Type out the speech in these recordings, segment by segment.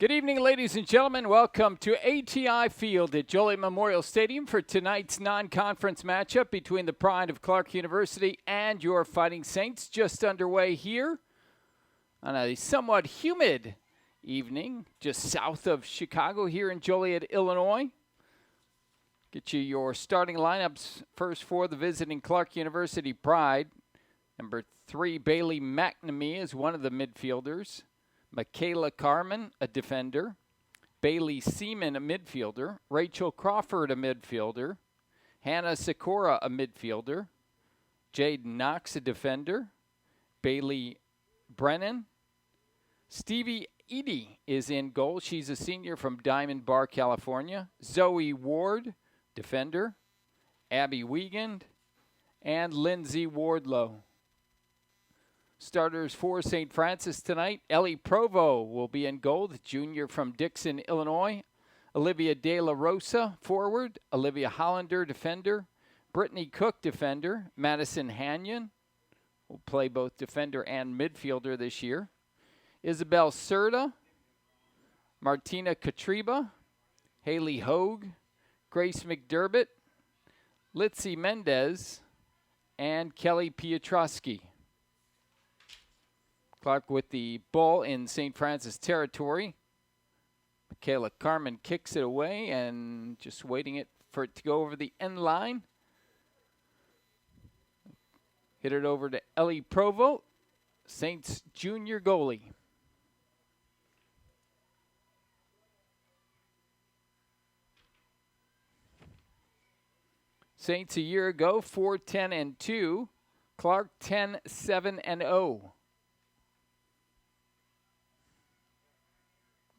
Good evening, ladies and gentlemen. Welcome to ATI Field at Joliet Memorial Stadium for tonight's non-conference matchup between the Pride of Clark University and your Fighting Saints. Just underway here on a somewhat humid evening just south of Chicago here in Joliet, Illinois. Get you your starting lineups first for the visiting Clark University Pride. Number 3, Bailey McNamee is one of the midfielders. Michaela Carmen, a defender. Bailey Seaman, a midfielder. Rachel Crawford, a midfielder. Hannah Sikora, a midfielder. Jade Knox, a defender. Bailey Brennan. Stevie Edie is in goal. She's a senior from Diamond Bar, California. Zoe Ward, defender. Abby Wiegand. And Lindsay Wardlow. Starters for St. Francis tonight. Ellie Provo will be in goal, the junior from Dixon, Illinois. Olivia De La Rosa, forward. Olivia Hollander, defender. Brittany Cook, defender. Madison Hanyon will play both defender and midfielder this year. Isabel Serta. Martina Katriba. Haley Hogue. Grace McDermott. Litzy Mendez. And Kelly Piotrowski. Clark with the ball in St. Francis territory. Michaela Carmen kicks it away and just waiting for it to go over the end line. Hit it over to Ellie Provo, Saints junior goalie. Saints a year ago, 4-10-2. Clark 10-7-0.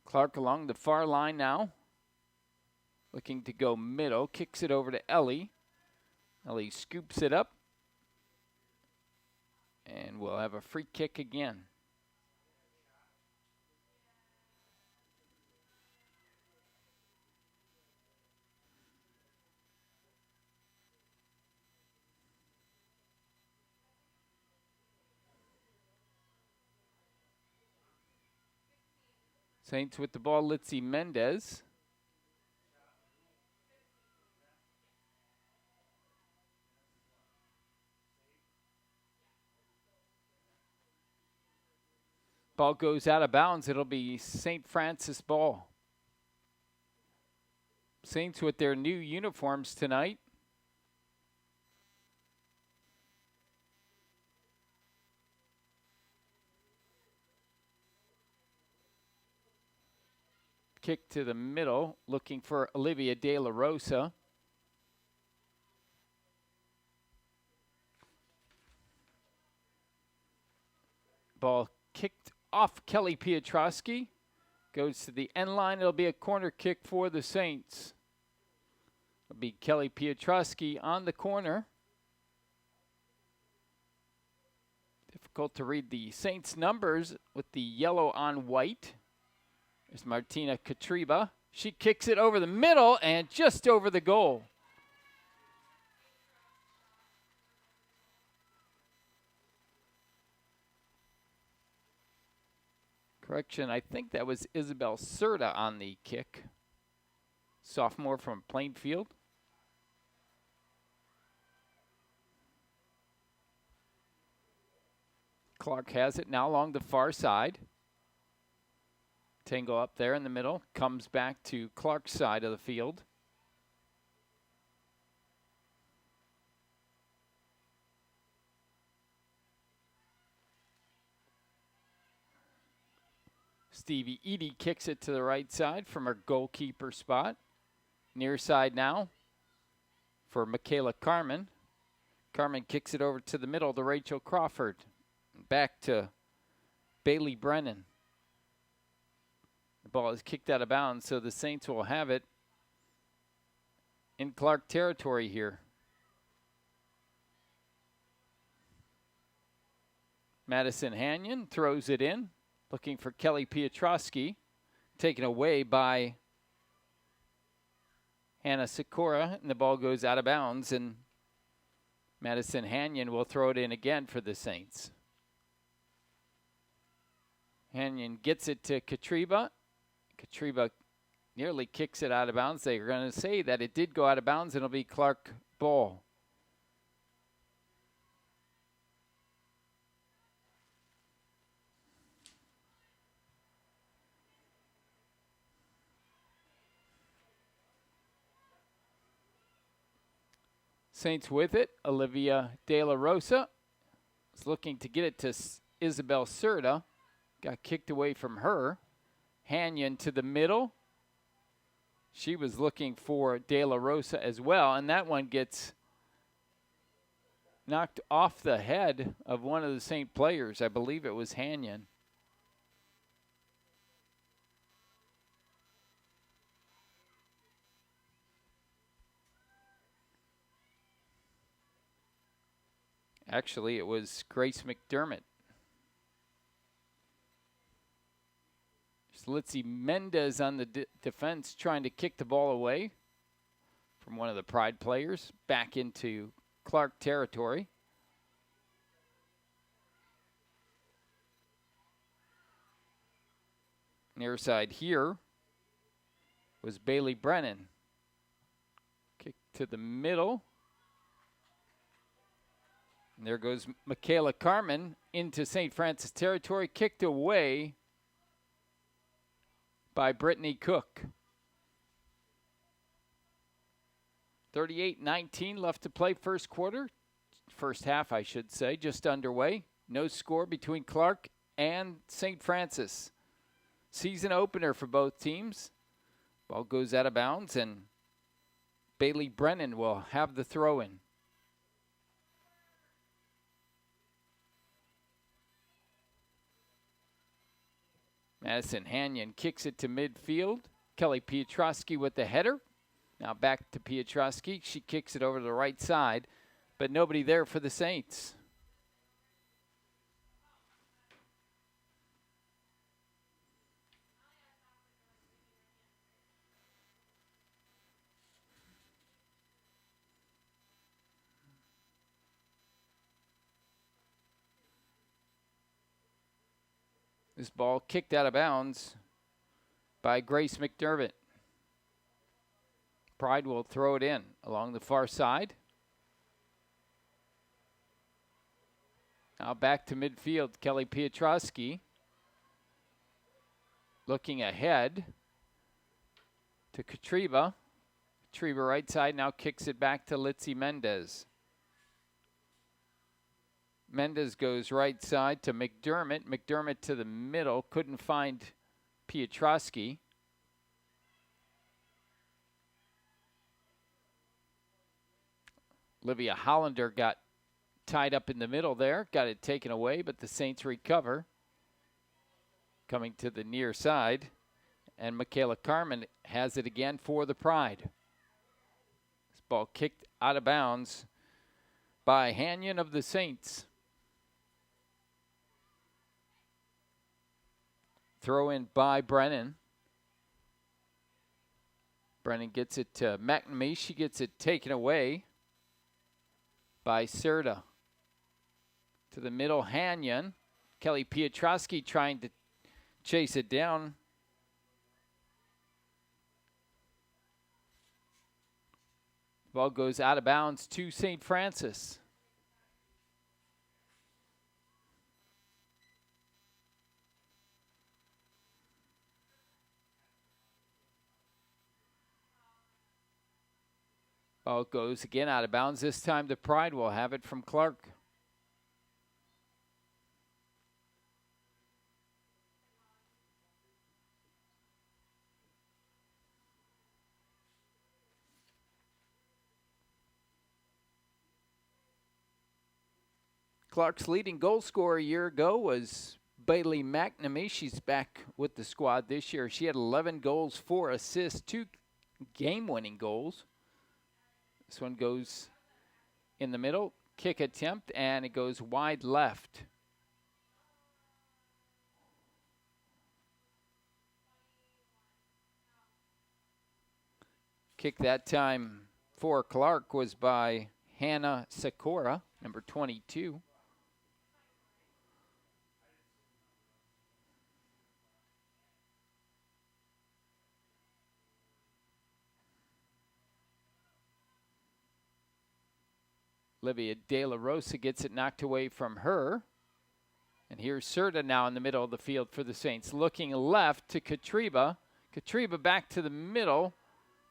Clark along the far line now. Looking to go middle. Kicks it over to Ellie. Ellie scoops it up. And we'll have a free kick again. Saints with the ball, Litzy Mendez. Ball goes out of bounds. It'll be St. Francis ball. Saints with their new uniforms tonight. Kick to the middle, looking for Olivia De La Rosa. Ball kicked off Kelly Piotrowski. Goes to the end line. It'll be a corner kick for the Saints. It'll be Kelly Piotrowski on the corner. Difficult to read the Saints numbers with the yellow on white. There's Martina Katriba. She kicks it over the middle and just over the goal. Correction, I think that was Isabel Serta on the kick. Sophomore from Plainfield. Clark has it now along the far side. Tango up there in the middle, comes back to Clark's side of the field. Stevie Edie kicks it to the right side from her goalkeeper spot. Near side now for Michaela Carmen. Carmen kicks it over to the middle to Rachel Crawford. Back to Bailey Brennan. The ball is kicked out of bounds, so the Saints will have it in Clark territory here. Madison Hanyon throws it in, looking for Kelly Piotrowski. Taken away by Hannah Sikora, and the ball goes out of bounds, and Madison Hanyon will throw it in again for the Saints. Hanyon gets it to Katriba. Katriba nearly kicks it out of bounds. They're going to say that it did go out of bounds, and it'll be Clark ball. Saints with it. Olivia De La Rosa is looking to get it to Isabel Serta. Got kicked away from her. Hanyon to the middle. She was looking for De La Rosa as well, and that one gets knocked off the head of one of the Saint players. I believe it was Hanyon. Actually, it was Grace McDermott. Litzy Mendez on the defense trying to kick the ball away from one of the Pride players back into Clark territory. Near side here was Bailey Brennan. Kick to the middle. And there goes Michaela Carmen into St. Francis territory, kicked away by Brittany Cook. 38-19 left to play first quarter. First half, I should say, just underway. No score between Clark and St. Francis. Season opener for both teams. Ball goes out of bounds, and Bailey Brennan will have the throw-in. Madison Hanyon kicks it to midfield. Kelly Piotrowski with the header. Now back to Piotrowski. She kicks it over to the right side, but nobody there for the Saints. This ball kicked out of bounds by Grace McDermott. Pride will throw it in along the far side. Now back to midfield, Kelly Piotrowski. Looking ahead to Katriba. Katriba right side now kicks it back to Litzy Mendez. Mendez goes right side to McDermott. McDermott to the middle. Couldn't find Piotrowski. Olivia Hollander got tied up in the middle there. Got it taken away, but the Saints recover. Coming to the near side. And Michaela Carmen has it again for the Pride. This ball kicked out of bounds by Hanyon of the Saints. Throw in by Brennan. Brennan gets it to McNamee. She gets it taken away by Serta. To the middle, Hanyon. Kelly Piotrowski trying to chase it down. Ball goes out of bounds to St. Francis. Ball goes again out of bounds. This time the Pride will have it from Clark. Clark's leading goal scorer a year ago was Bailey McNamee. She's back with the squad this year. She had 11 goals, 4 assists, 2 game-winning goals. This one goes in the middle, kick attempt, and it goes wide left. Kick that time for Clark was by Hannah Sakura, number 22. Olivia De La Rosa gets it knocked away from her. And here's Serta now in the middle of the field for the Saints. Looking left to Katriba. Katriba back to the middle,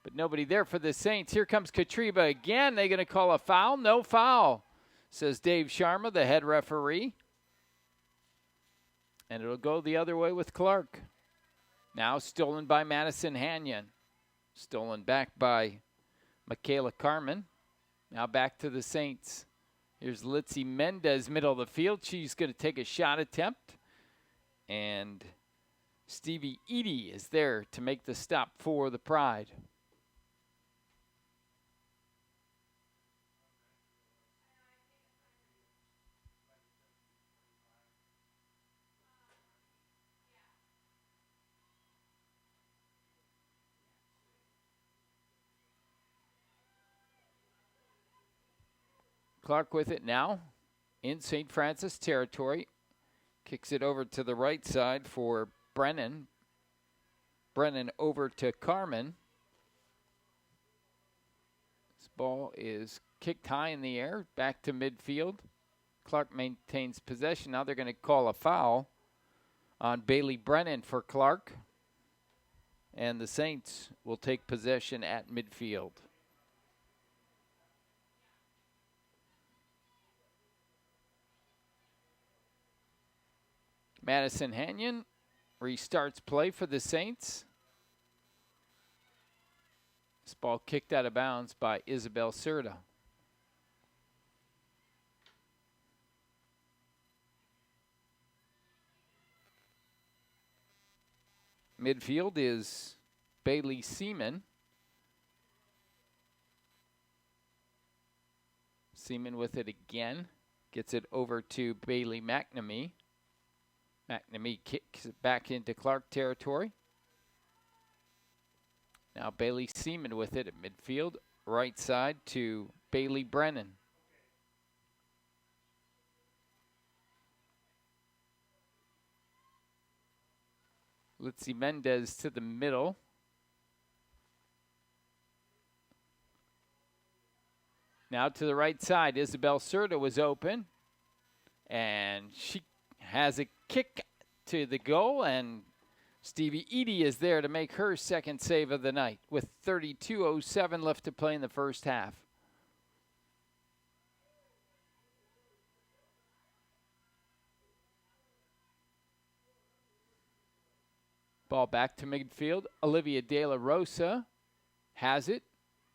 but nobody there for the Saints. Here comes Katriba again. They going to call a foul? No foul, says Dave Sharma, the head referee. And it'll go the other way with Clark. Now stolen by Madison Hanyon. Stolen back by Michaela Carmen. Now back to the Saints. Here's Litzy Mendez, middle of the field. She's going to take a shot attempt. And Stevie Eady is there to make the stop for the Pride. Clark with it now in St. Francis territory. Kicks it over to the right side for Brennan. Brennan over to Carmen. This ball is kicked high in the air, back to midfield. Clark maintains possession. Now they're going to call a foul on Bailey Brennan for Clark. And the Saints will take possession at midfield. Madison Hanyon restarts play for the Saints. This ball kicked out of bounds by Isabel Serta. Midfield is Bailey Seaman. Seaman with it again. Gets it over to Bailey McNamee. McNamee kicks it back into Clark territory. Now Bailey Seaman with it at midfield. Right side to Bailey Brennan. Litzy Mendez to the middle. Now to the right side. Isabel Serta was open. And she has a kick to the goal, and Stevie Eady is there to make her second save of the night with 32:07 left to play in the first half. Ball back to midfield. Olivia De La Rosa has it,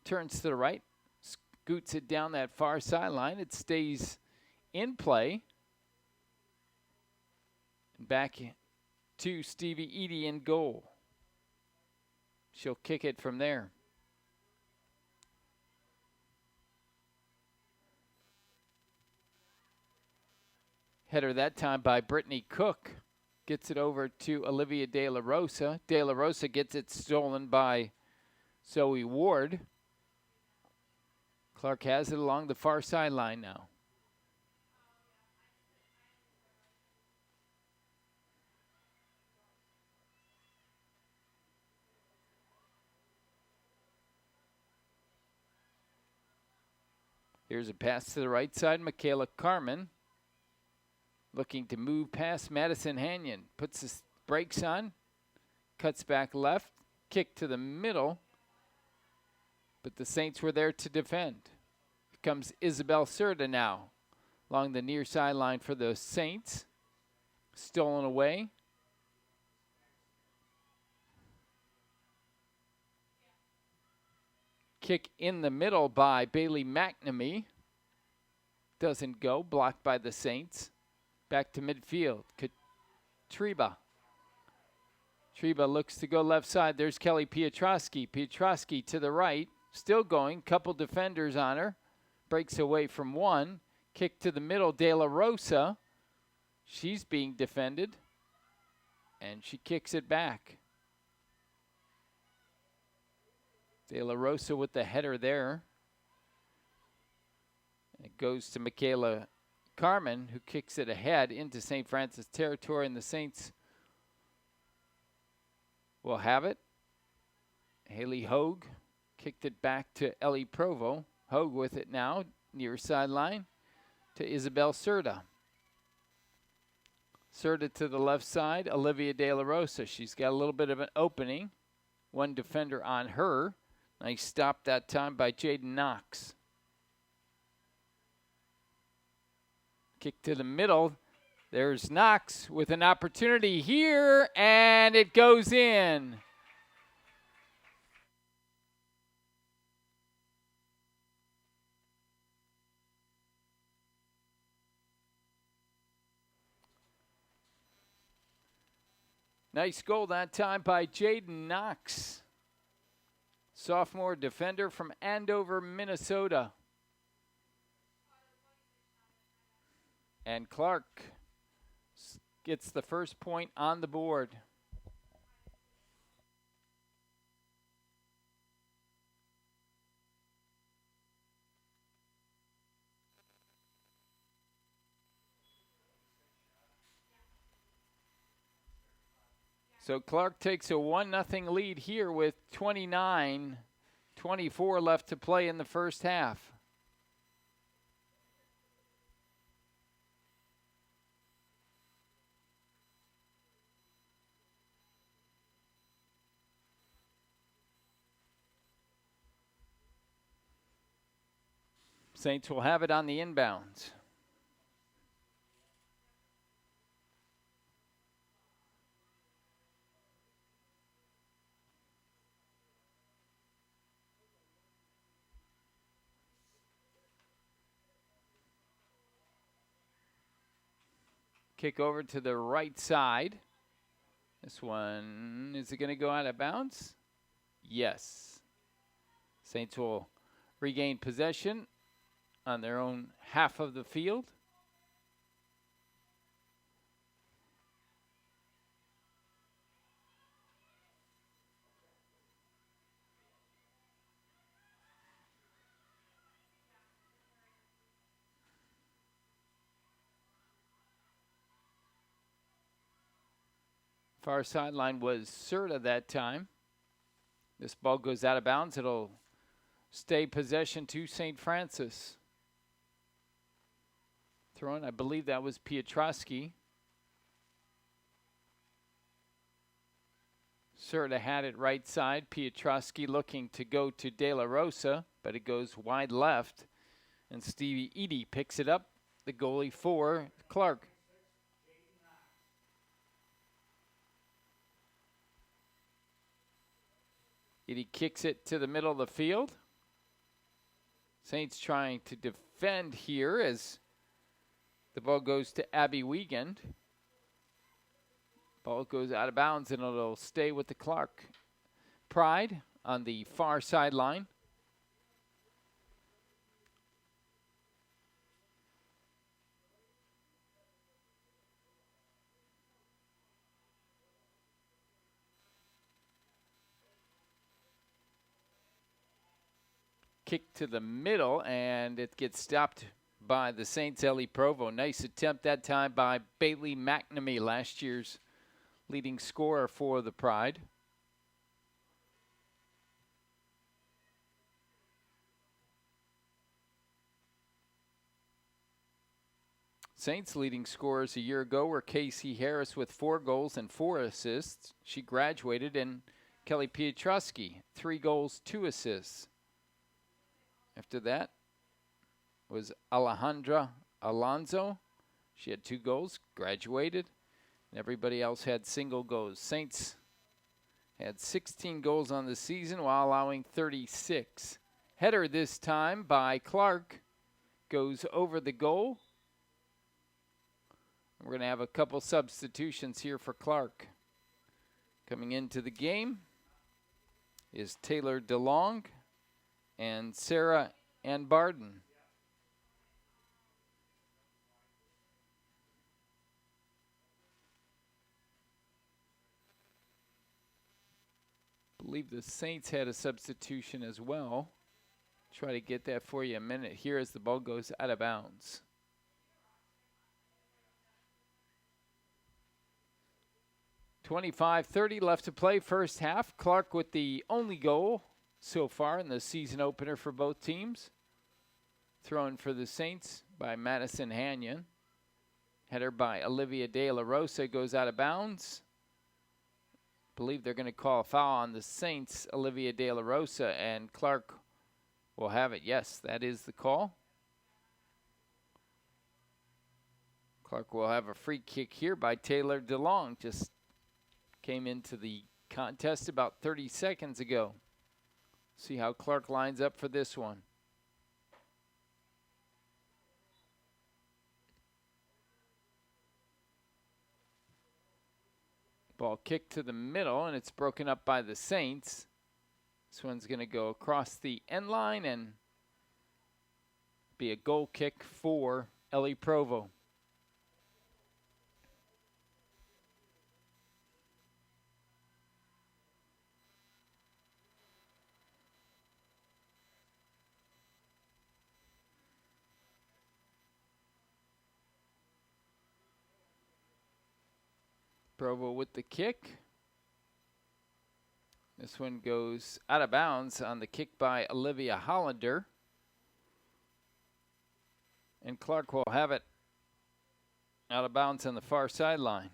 turns to the right, scoots it down that far sideline. It stays in play. Back to Stevie Eady in goal. She'll kick it from there. Header that time by Brittany Cook. Gets it over to Olivia De La Rosa. De La Rosa gets it stolen by Zoe Ward. Clark has it along the far sideline now. Here's a pass to the right side. Michaela Carmen looking to move past Madison Hanyon. Puts the brakes on. Cuts back left. Kick to the middle. But the Saints were there to defend. Here comes Isabel Serta now along the near sideline for the Saints. Stolen away. Kick in the middle by Bailey McNamee. Doesn't go. Blocked by the Saints. Back to midfield. Katriba. Treba looks to go left side. There's Kelly Piotrowski. Piotrowski to the right. Still going. Couple defenders on her. Breaks away from one. Kick to the middle. De La Rosa. She's being defended. And she kicks it back. De La Rosa with the header there. And it goes to Michaela Carmen, who kicks it ahead into St. Francis territory, and the Saints will have it. Haley Hogue kicked it back to Ellie Provo. Hogue with it now. near sideline to Isabel Cerda. Cerda to the left side, Olivia De La Rosa. She's got a little bit of an opening. One defender on her. Nice stop that time by Jaden Knox. Kick to the middle. There's Knox with an opportunity here, and it goes in. Nice goal that time by Jaden Knox. Sophomore defender from Andover, Minnesota. And Clark gets the first point on the board. So Clark takes a 1-0 lead here with 29-24 left to play in the first half. Saints will have it on the inbounds. Kick over to the right side. This one, is it going to go out of bounds? Yes. Saints will regain possession on their own half of the field. Far sideline was Cerda that time. This ball goes out of bounds. It'll stay possession to St. Francis. Thrown, I believe that was Piotrowski. Cerda had it right side. Piotrowski looking to go to De La Rosa, but it goes wide left. And Stevie Eady picks it up, the goalie for Clark. Eady kicks it to the middle of the field. Saints trying to defend here as the ball goes to Abby Wiegand. Ball goes out of bounds and it'll stay with the Clark Pride on the far sideline. Kick to the middle, and it gets stopped by the Saints' Ellie Provo. Nice attempt that time by Bailey McNamee, last year's leading scorer for the Pride. Saints' leading scorers a year ago were Casey Harris with 4 goals and 4 assists. She graduated, and Kelly Piotrowski, 3 goals, 2 assists. After that was Alejandra Alonso. She had 2 goals, graduated, and everybody else had single goals. Saints had 16 goals on the season while allowing 36. Header this time by Clark goes over the goal. We're going to have a couple substitutions here for Clark. Coming into the game is Taylor DeLong and Sarah Ann Barden. I believe the Saints had a substitution as well. Try to get that for you in a minute here as the ball goes out of bounds. .25-30 left to play first half. Clark with the only goal so far in the season opener for both teams. Thrown for the Saints by Madison Hanyon. Header by Olivia De La Rosa goes out of bounds. Believe they're going to call a foul on the Saints, Olivia De La Rosa, and Clark will have it. Yes, that is the call. Clark will have a free kick here by Taylor DeLong. Just came into the contest about 30 seconds ago. See how Clark lines up for this one. Ball kicked to the middle, and it's broken up by the Saints. This one's going to go across the end line and be a goal kick for Ellie Provo. Provo with the kick. This one goes out of bounds on the kick by Olivia Hollander. And Clark will have it out of bounds on the far sideline.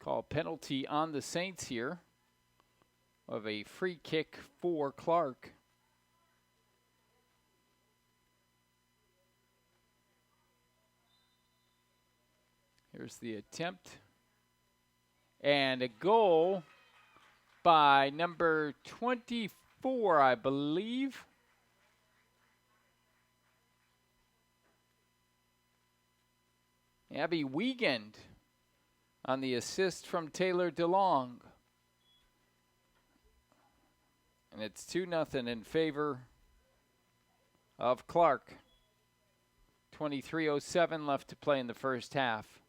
Call penalty on the Saints here of a free kick for Clark. Here's the attempt. And a goal by number 24, I believe. Abby Wiegand on the assist from Taylor DeLong. And it's 2-0 in favor of Clark. 23:07 left to play in the first half.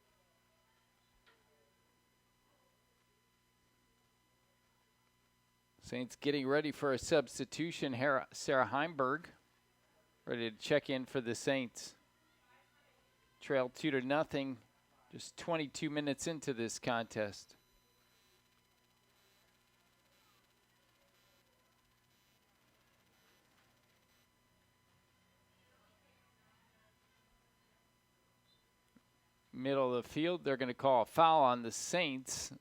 Saints getting ready for a substitution. Sarah Heimberg ready to check in for the Saints. Trail 2-0. Just 22 minutes into this contest. Middle of the field, they're going to call a foul on the Saints.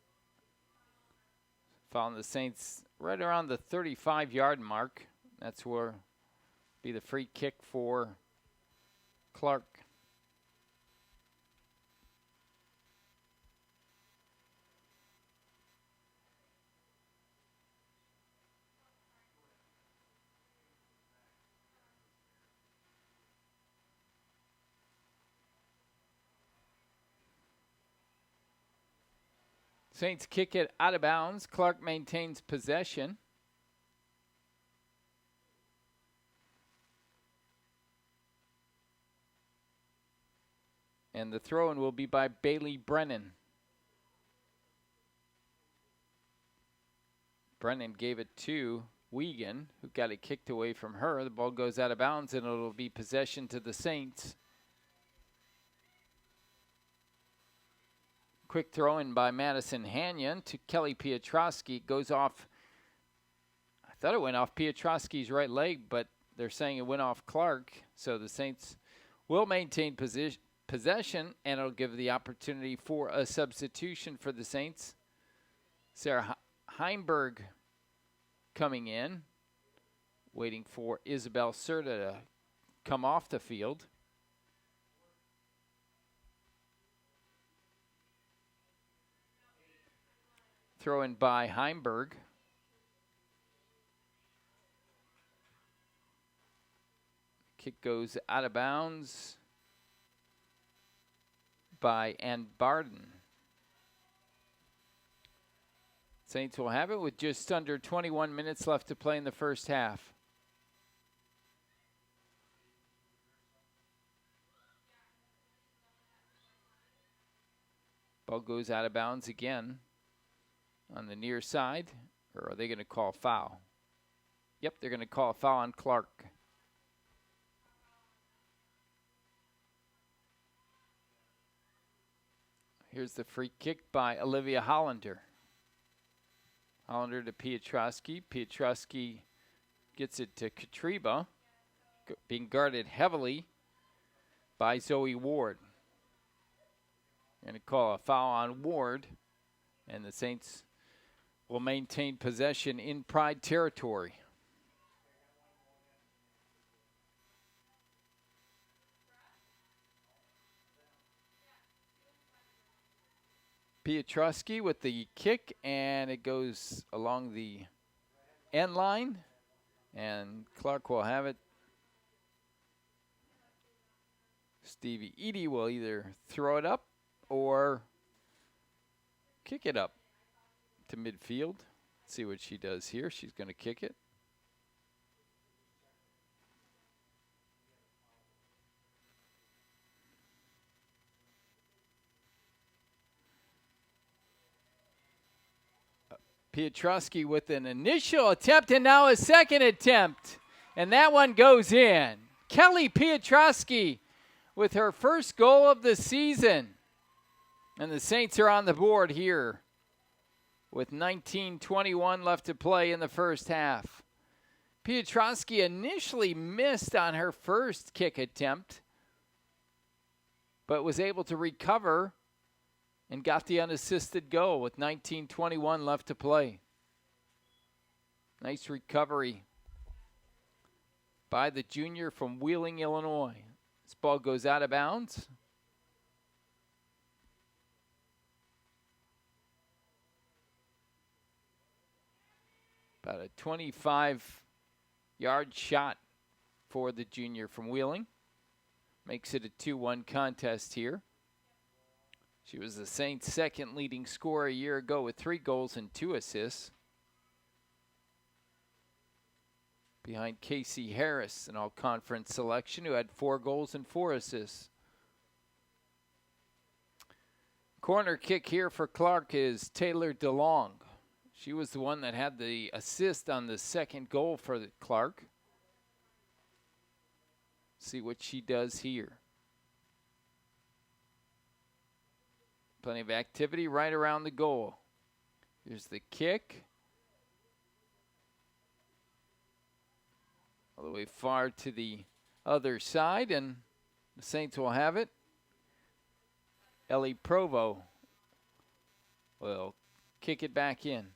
Foul on the Saints right around the 35-yard mark. That's where be the free kick for Clark. Saints kick it out of bounds. Clark maintains possession. And the throw-in will be by Bailey Brennan. Brennan gave it to Wiegand, who got it kicked away from her. The ball goes out of bounds, and it'll be possession to the Saints. Quick throw-in by Madison Hanyon to Kelly Piotrowski. Goes off, I thought it went off Piotrowski's right leg, but they're saying it went off Clark. So the Saints will maintain possession, and it'll give the opportunity for a substitution for the Saints. Sarah Heimberg coming in, waiting for Isabel Serta to come off the field. Throw in by Heimberg. Kick goes out of bounds by Ann Barden. Saints will have it with just under 21 minutes left to play in the first half. Ball goes out of bounds again on the near side, or are they going to call a foul? Yep, they're going to call a foul on Clark. Here's the free kick by Olivia Hollander. Hollander to Piotrowski. Piotrowski gets it to Katriba, being guarded heavily by Zoe Ward. Going to call a foul on Ward, and the Saints will maintain possession in Pride territory. Piotrowski with the kick, and it goes along the end line, and Clark will have it. Stevie Edie will either throw it up or kick it up to midfield. Let's see what she does here. She's going to kick it. Piotrowski with an initial attempt and now a second attempt. And that one goes in. Kelly Piotrowski with her first goal of the season. And the Saints are on the board here with 19:21 left to play in the first half. Piotrowski initially missed on her first kick attempt, but was able to recover and got the unassisted goal with 19:21 left to play. Nice recovery by the junior from Wheeling, Illinois. This ball goes out of bounds. About a 25-yard shot for the junior from Wheeling. Makes it a 2-1 contest here. She was the Saints' second leading scorer a year ago with 3 goals and 2 assists. Behind Casey Harris, an all-conference selection, who had 4 goals and 4 assists. Corner kick here for Clark is Taylor DeLong. She was the one that had the assist on the second goal for Clark. See what she does here. Plenty of activity right around the goal. Here's the kick. All the way far to the other side, and the Saints will have it. Ellie Provo will kick it back in.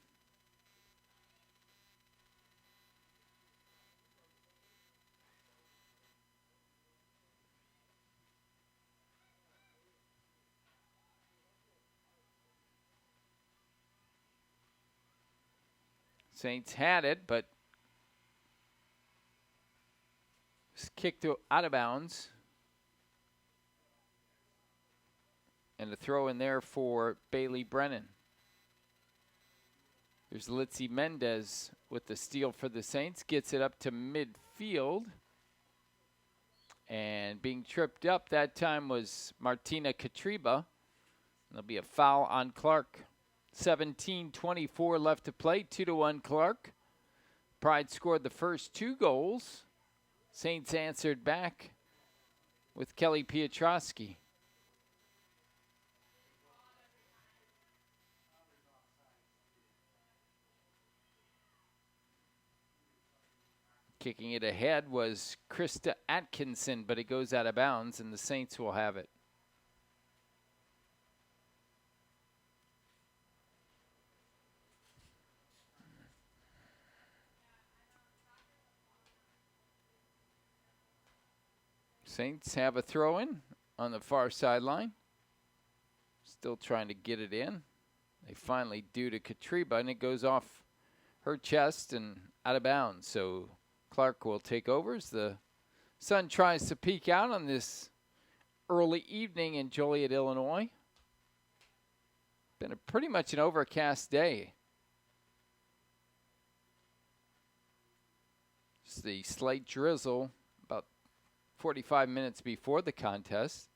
Saints had it, but it's kicked out of bounds. And a throw in there for Bailey Brennan. There's Litzy Mendez with the steal for the Saints. Gets it up to midfield. And being tripped up that time was Martina Katriba. There'll be a foul on Clark. 17:24 left to play, 2-1 Clark. Pride scored the first 2 goals. Saints answered back with Kelly Piotrowski. Kicking it ahead was Krista Atkinson, but it goes out of bounds, and the Saints will have it. Saints have a throw-in on the far sideline. Still trying to get it in. They finally do to Katriba, and it goes off her chest and out of bounds. So Clark will take over as the sun tries to peek out on this early evening in Joliet, Illinois. Been pretty much an overcast day. Just the slight drizzle 45 minutes before the contest.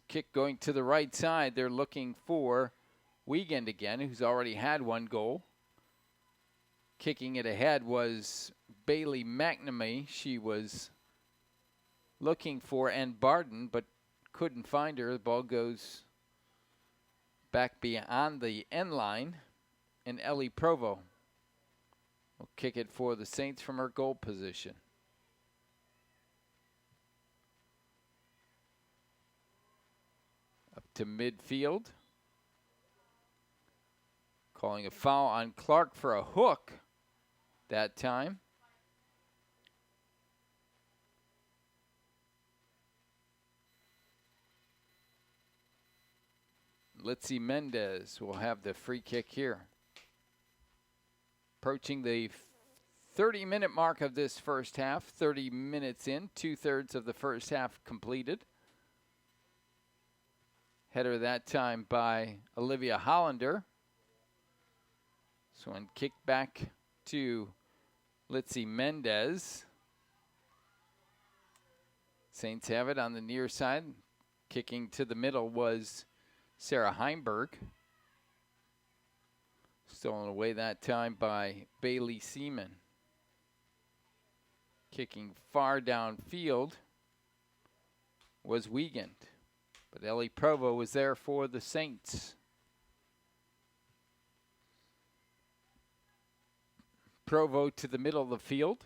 Kick going to the right side. They're looking for Wiegand again, who's already had one goal. Kicking it ahead was Bailey McNamee. She was looking for Ann Barden, but couldn't find her. The ball goes back beyond the end line, and Ellie Provo will kick it for the Saints from her goal position. Up to midfield. Calling a foul on Clark for a hook that time. Litzy Mendez will have the free kick here. Approaching the 30-minute mark of this first half. 30 minutes in, 2/3 of the first half completed. Header that time by Olivia Hollander. So one kicked back to Litzy Mendez. Saints have it on the near side. Kicking to the middle was Sarah Heimberg. Stolen away that time by Bailey Seaman. Kicking far downfield was Wiegand. But Ellie Provo was there for the Saints. Provo to the middle of the field.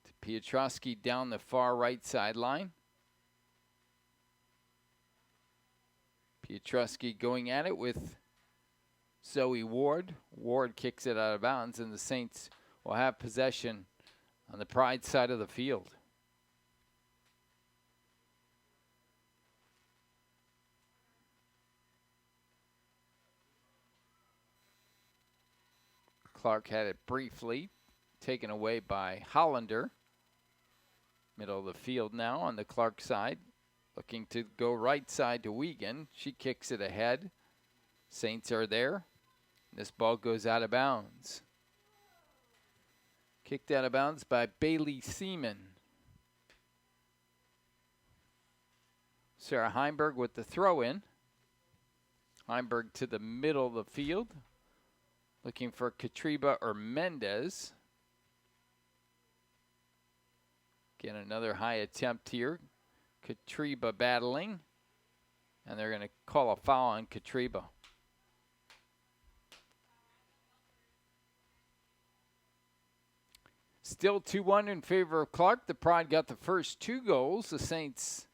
To Piotrowski down the far right sideline. Piotrowski going at it with Zoe Ward. Ward kicks it out of bounds, and the Saints will have possession on the Pride side of the field. Clark had it briefly taken away by Hollander. Middle of the field now on the Clark side. Looking to go right side to Wiegand. She kicks it ahead. Saints are there. This ball goes out of bounds. Kicked out of bounds by Bailey Seaman. Sarah Heimberg with the throw in. Heimberg to the middle of the field. Looking for Katriba or Mendez. Again, another high attempt here. Katriba battling. And they're going to call a foul on Katriba. Still 2-1 in favor of Clark. The Pride got the first 2 goals. The Saints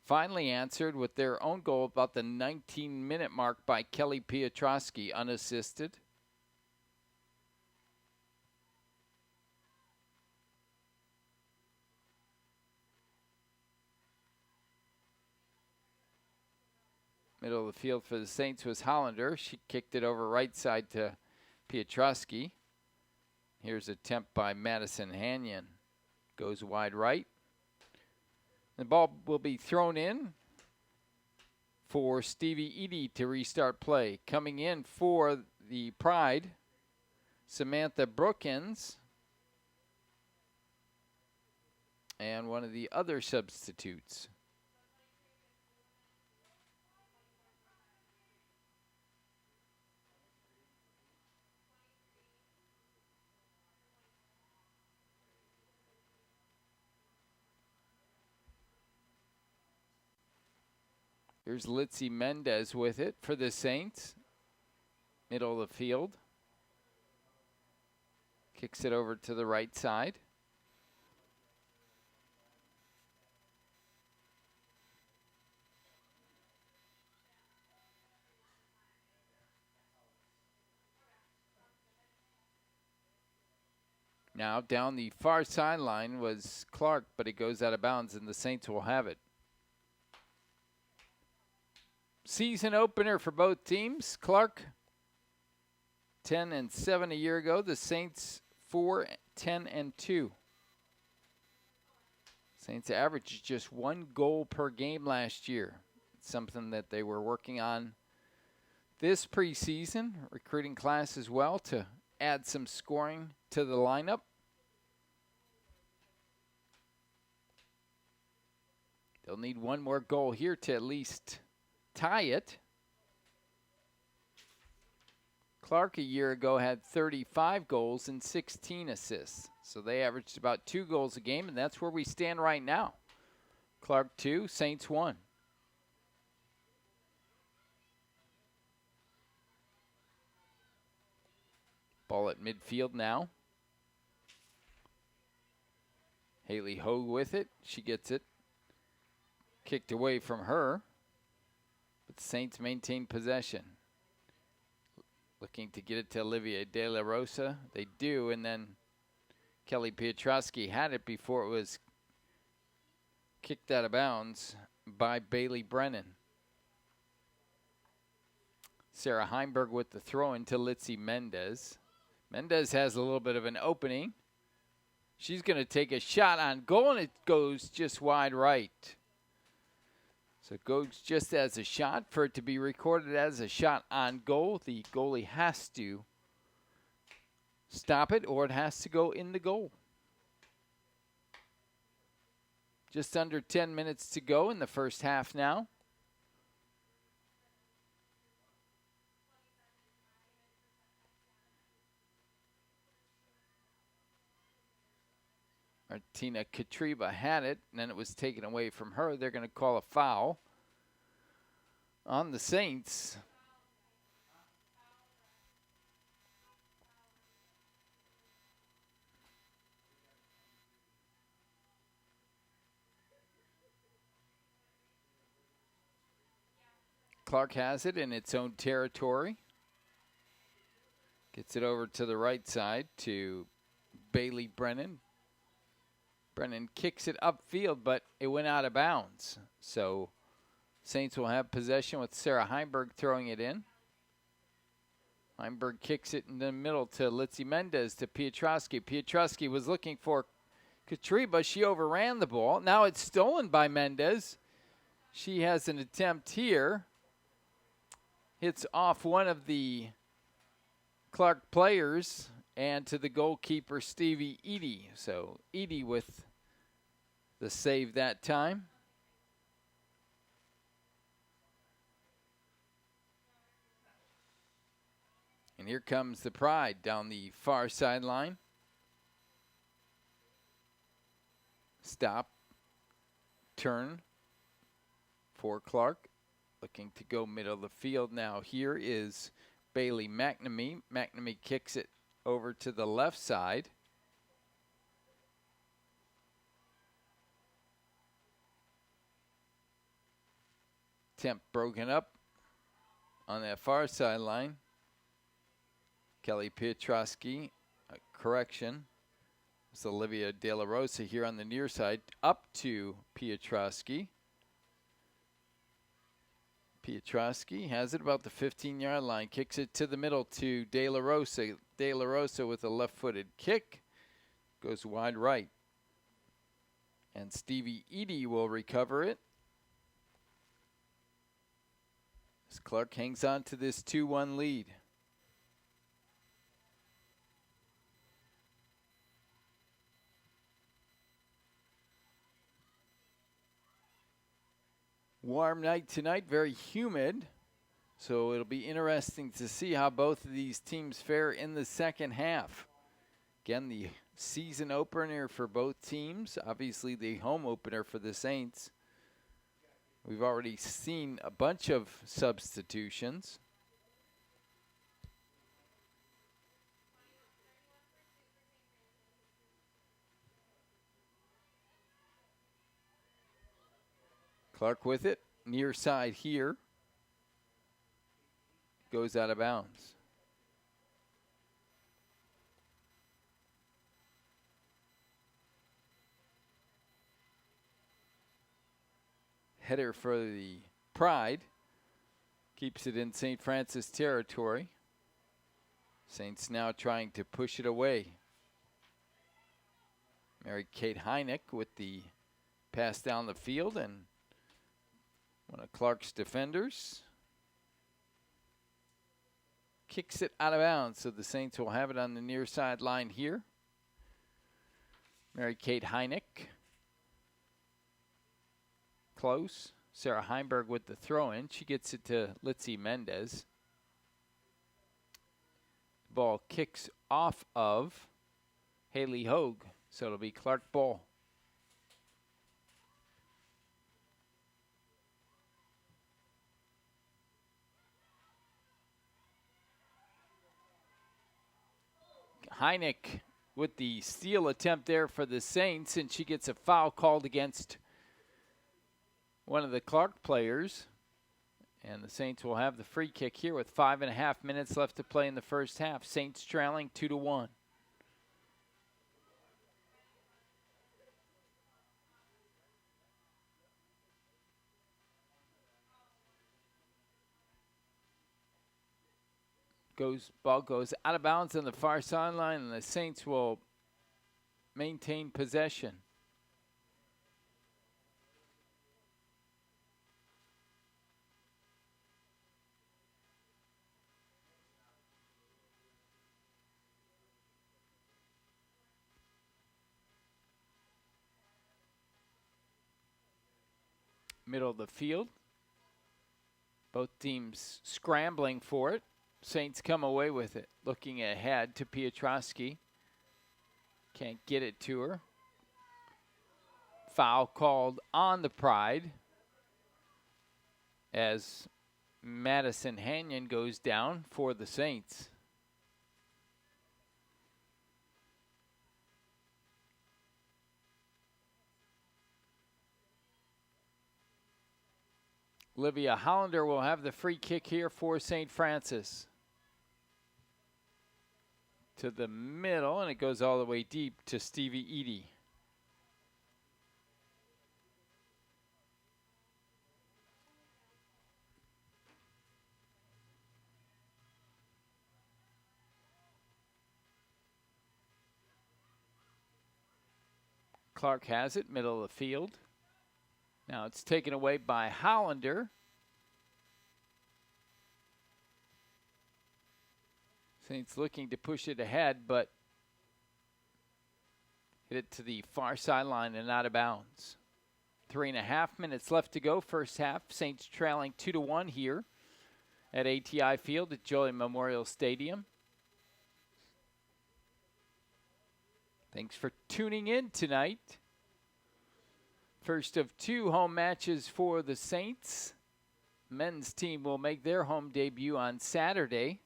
finally answered with their own goal about the 19-minute mark by Kelly Piotrowski, unassisted. Middle of the field for the Saints was Hollander. She kicked it over right side to Piotrowski. Here's an attempt by Madison Hanyon. Goes wide right. The ball will be thrown in for Stevie Eady to restart play. Coming in for the Pride, Samantha Brookins. And one of the other substitutes. Here's Litzy Mendez with it for the Saints. Middle of the field. Kicks it over to the right side. Now down the far sideline was Clark, but it goes out of bounds and the Saints will have it. Season opener for both teams. Clark 10-7 a year ago. The Saints 4-10-2. Saints averaged just 1 goal per game last year. It's something that they were working on this preseason. Recruiting class as well to add some scoring to the lineup. They'll need one more goal here to at least tie it. Clark a year ago had 35 goals and 16 assists. So they averaged about 2 goals a game, and that's where we stand right now. Clark 2, Saints 1. Ball at midfield now. Haley Hogue with it. She gets it. Kicked away from her. But the Saints maintain possession. Looking to get it to Olivia De La Rosa. They do, and then Kelly Piotrowski had it before it was kicked out of bounds by Bailey Brennan. Sarah Heimberg with the throw into Litzy Mendez. Mendez has a little bit of an opening. She's going to take a shot on goal, and it goes just wide right. So it goes just as a shot. For it to be recorded as a shot on goal, the goalie has to stop it, or it has to go in the goal. Just under 10 minutes to go in the first half now. Martina Katriba had it, and then it was taken away from her. They're going to call a foul on the Saints. Clark has it in its own territory. Gets it over to the right side to Bailey Brennan. Brennan kicks it upfield, but it went out of bounds. So Saints will have possession with Sarah Heimberg throwing it in. Heimberg kicks it in the middle to Litzy Mendez to Piotrowski. Piotrowski was looking for Katriba. She overran the ball. Now it's stolen by Mendez. She has an attempt here. Hits off one of the Clark players and to the goalkeeper, Stevie Eady. So Eady with the save that time. And here comes the Pride down the far sideline. Stop. Turn for Clark. Looking to go middle of the field now. Here is Bailey McNamee. McNamee kicks it over to the left side. Attempt broken up on that far sideline. Kelly Piotrowski, correction. It's Olivia De La Rosa here on the near side. Up to Piotrowski. Piotrowski has it about the 15-yard line. Kicks it to the middle to De La Rosa. De La Rosa with a left-footed kick. Goes wide right. And Stevie Eady will recover it. As Clark hangs on to this 2-1 lead. Warm night tonight, very humid. So it'll be interesting to see how both of these teams fare in the second half. Again, the season opener for both teams. Obviously the home opener for the Saints. We've already seen a bunch of substitutions. Clark with it, near side here. Goes out of bounds. Header for the Pride. Keeps it in St. Francis territory. Saints now trying to push it away. Mary Kate Heineck with the pass down the field, and one of Clark's defenders kicks it out of bounds, so the Saints will have it on the near sideline here. Mary Kate Heineck. close. Sarah Heimberg with the throw-in. She gets it to Litzy Mendez. Ball kicks off of Haley Hogue, so it'll be Clark ball. Heineck with the steal attempt there for the Saints, and she gets a foul called against one of the Clark players. And the Saints will have the free kick here with 5.5 minutes left to play in the first half. Saints trailing 2-1. Ball goes out of bounds on the far sideline, and the Saints will maintain possession. Middle of the field. Both teams scrambling for it. Saints come away with it. Looking ahead to Piotrowski. Can't get it to her. Foul called on the Pride as Madison Hanyon goes down for the Saints. Olivia Hollander will have the free kick here for St. Francis. To the middle, and it goes all the way deep to Stevie Eady. Clark has it, middle of the field. Now it's taken away by Hollander. Saints looking to push it ahead, but hit it to the far sideline and out of bounds. 3.5 minutes left to go, first half. Saints trailing 2-1 here at ATI Field at Joliet Memorial Stadium. Thanks for tuning in tonight. First of 2 home matches for the Saints. Men's team will make their home debut on Saturday.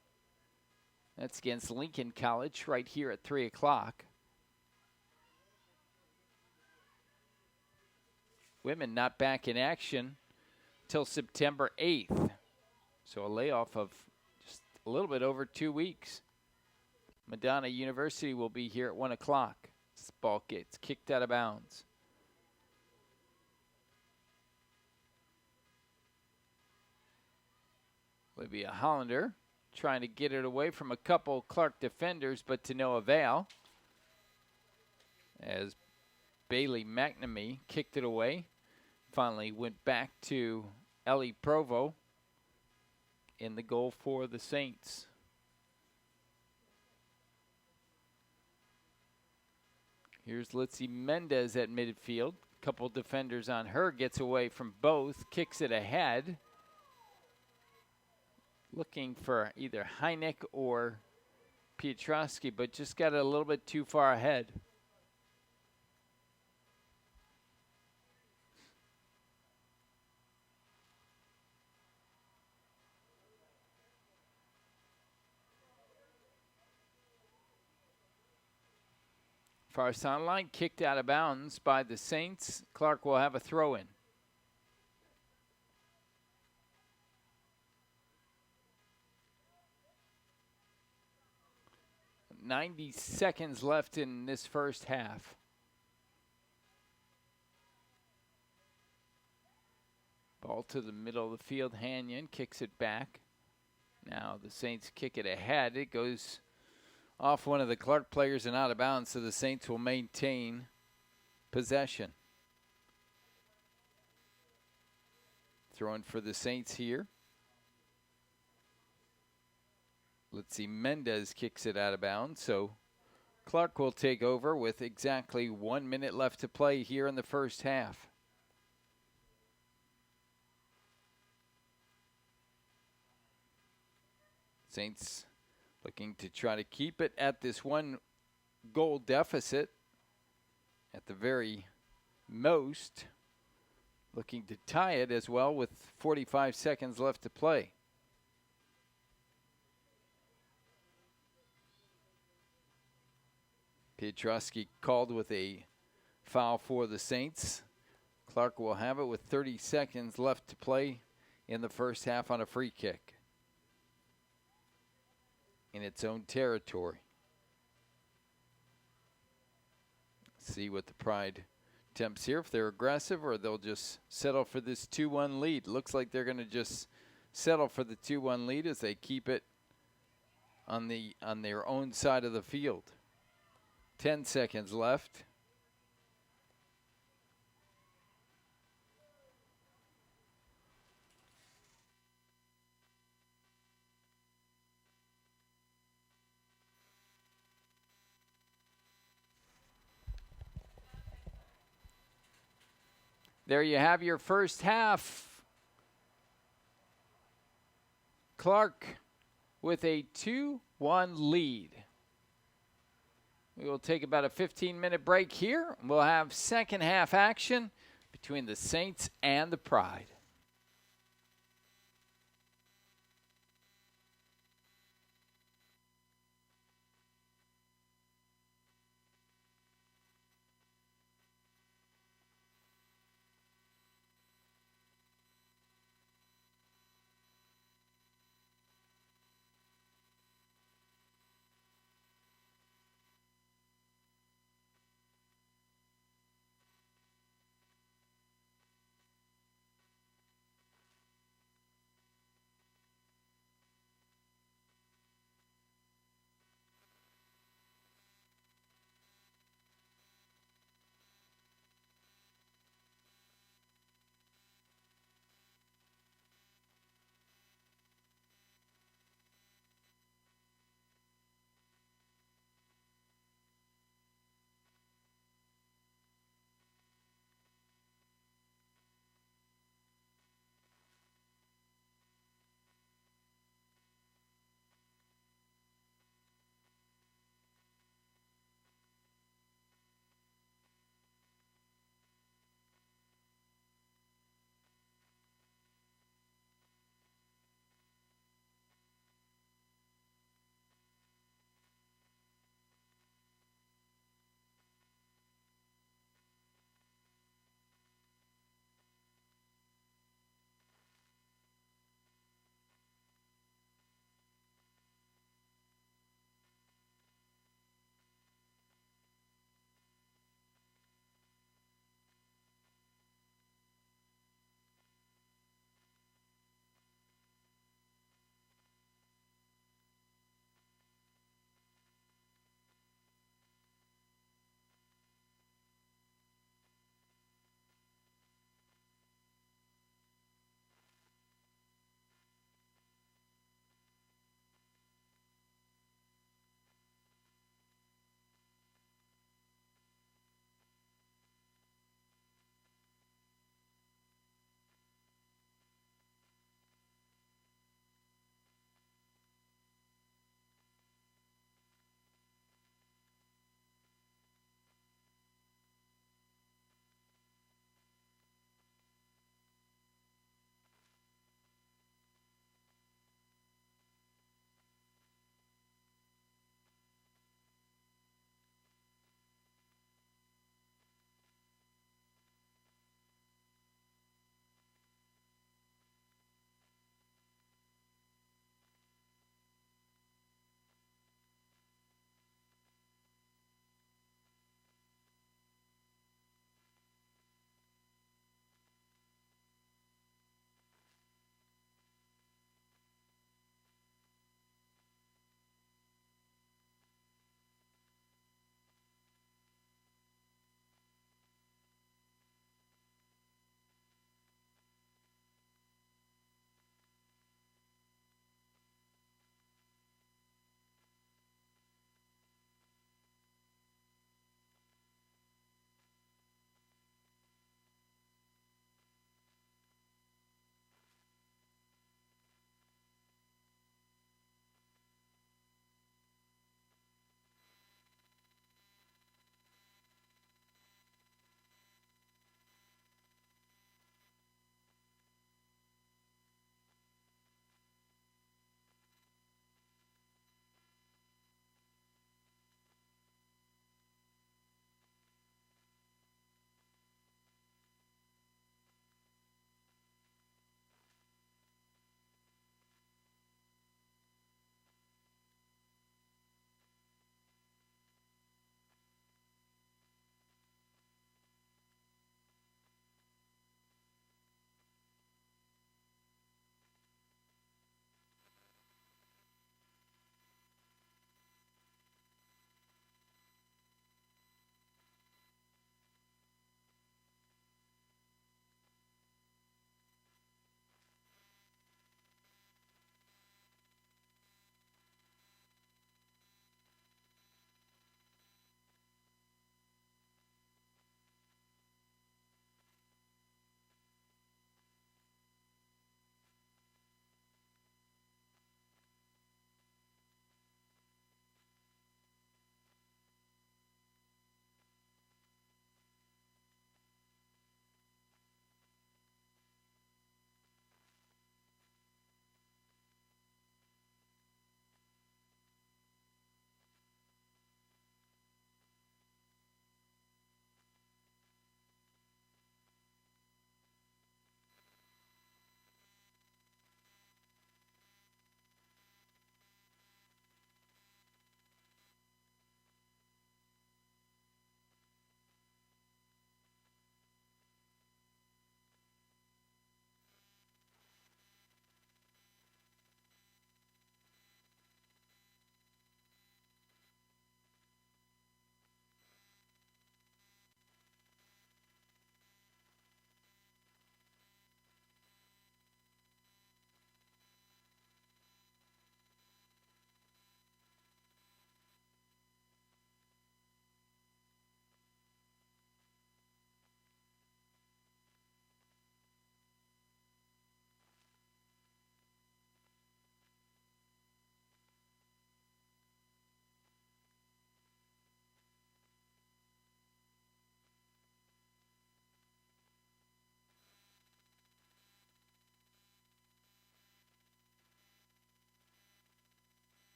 That's against Lincoln College right here at 3 o'clock. Women not back in action till September 8th. So a layoff of just a little bit over 2 weeks. Madonna University will be here at 1 o'clock. This ball gets kicked out of bounds. Olivia Hollander trying to get it away from a couple Clark defenders, but to no avail. As Bailey McNamee kicked it away. Finally went back to Ellie Provo in the goal for the Saints. Here's Litzy Mendez at midfield. Couple defenders on her, gets away from both, kicks it ahead. Looking for either Heineck or Piotrowski, but just got it a little bit too far ahead. Far sideline, kicked out of bounds by the Saints. Clark will have a throw-in. 90 seconds left in this first half. Ball to the middle of the field. Hanyon kicks it back. Now the Saints kick it ahead. It goes off one of the Clark players and out of bounds, so the Saints will maintain possession. Throwing for the Saints here. Litzy Mendez kicks it out of bounds, so Clark will take over with exactly 1 minute left to play here in the first half. Saints looking to try to keep it at this 1-goal deficit at the very most. Looking to tie it as well with 45 seconds left to play. Piotrowski called with a foul for the Saints. Clark will have it with 30 seconds left to play in the first half on a free kick in its own territory. See what the Pride attempts here, if they're aggressive or they'll just settle for this 2-1 lead. Looks like they're going to just settle for the 2-1 lead as they keep it on their own side of the field. 10 seconds left. There you have your first half. Clark with a 2-1 lead. We will take about a 15-minute break here. We'll have second half action between the Saints and the Pride.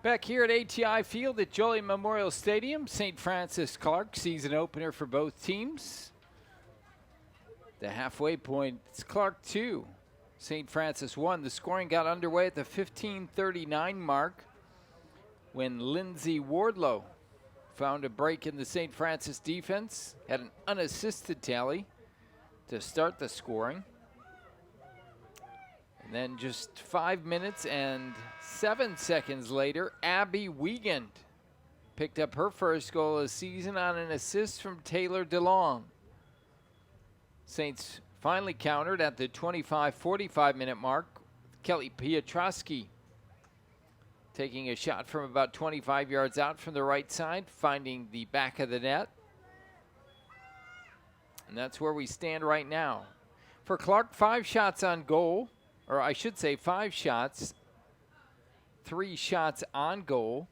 Back here at ATI Field at Joliet Memorial Stadium, St. Francis Clark, season opener for both teams. The halfway point, it's Clark 2, St. Francis 1. The scoring got underway at the 15:39 mark when Lindsay Wardlow found a break in the St. Francis defense, had an unassisted tally to start the scoring. And then just 5 minutes and 7 seconds later, Abby Wiegand picked up her first goal of the season on an assist from Taylor DeLong. Saints finally countered at the 25-45 minute mark. Kelly Piotrowski taking a shot from about 25 yards out from the right side, finding the back of the net. And that's where we stand right now. For Clark, 5 shots on goal. Or I should say 5 shots, 3 shots on goal,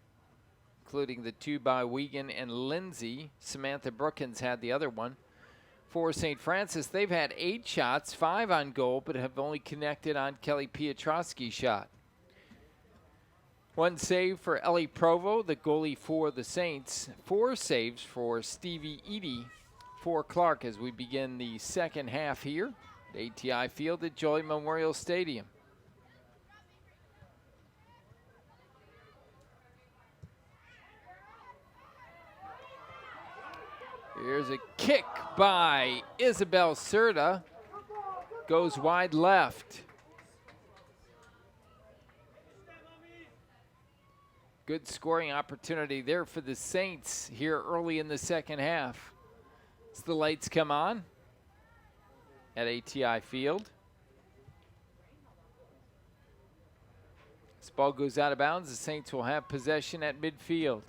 including the 2 by Wiegand and Lindsay. Samantha Brookins had the other one. For St. Francis, they've had 8 shots, 5 on goal, but have only connected on Kelly Piotrowski's shot. 1 save for Ellie Provo, the goalie for the Saints. 4 saves for Stevie Eady for Clark as we begin the second half here. ATI Field at Joliet Memorial Stadium. Here's a kick by Isabel Serta. Goes wide left. Good scoring opportunity there for the Saints here early in the second half. As the lights come on at ATI Field. This ball goes out of bounds. The Saints will have possession at midfield.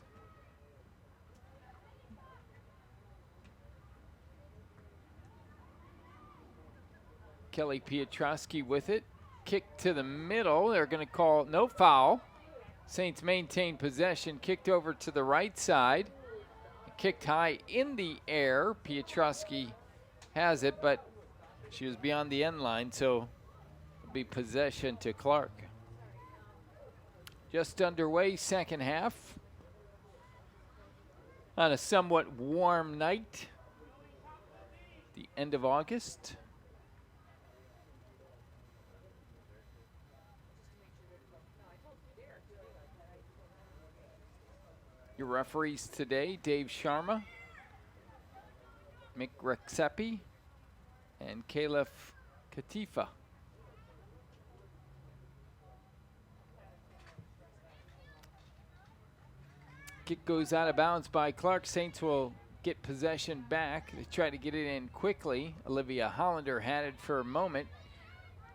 Kelly Piotrowski with it. Kick to the middle. They're going to call no foul. Saints maintain possession. Kicked over to the right side. Kicked high in the air. Piotrowski has it, but she was beyond the end line, so it'll be possession to Clark. Just underway, second half. On a somewhat warm night, the end of August. Your referees today, Dave Sharma, Mick Rexepi, and Caleb Katifa. Kick goes out of bounds by Clark. Saints will get possession back. They try to get it in quickly. Olivia Hollander had it for a moment.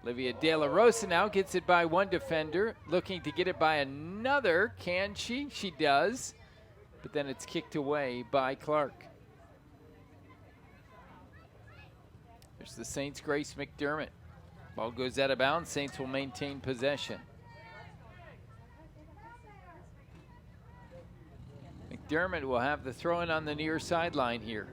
Olivia De La Rosa now gets it by one defender, looking to get it by another. Can she? She does. But then it's kicked away by Clark. There's the Saints' Grace McDermott. Ball goes out of bounds. Saints will maintain possession. McDermott will have the throw-in on the near sideline here.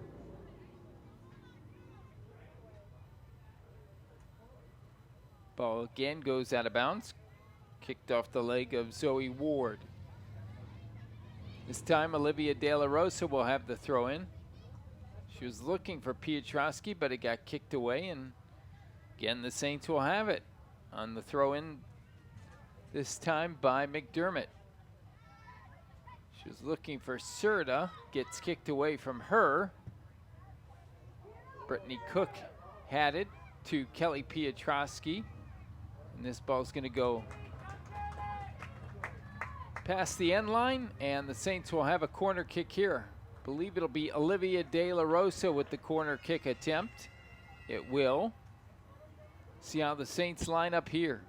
Ball again goes out of bounds. Kicked off the leg of Zoe Ward. This time Olivia De La Rosa will have the throw-in. She was looking for Piotrowski, but it got kicked away, and again the Saints will have it on the throw-in, this time by McDermott. She was looking for Serta, gets kicked away from her. Brittany Cook had it to Kelly Piotrowski, and this ball's going to go past the end line, and the Saints will have a corner kick here. Believe it'll be Olivia De La Rosa with the corner kick attempt. It will. See how the Saints line up here.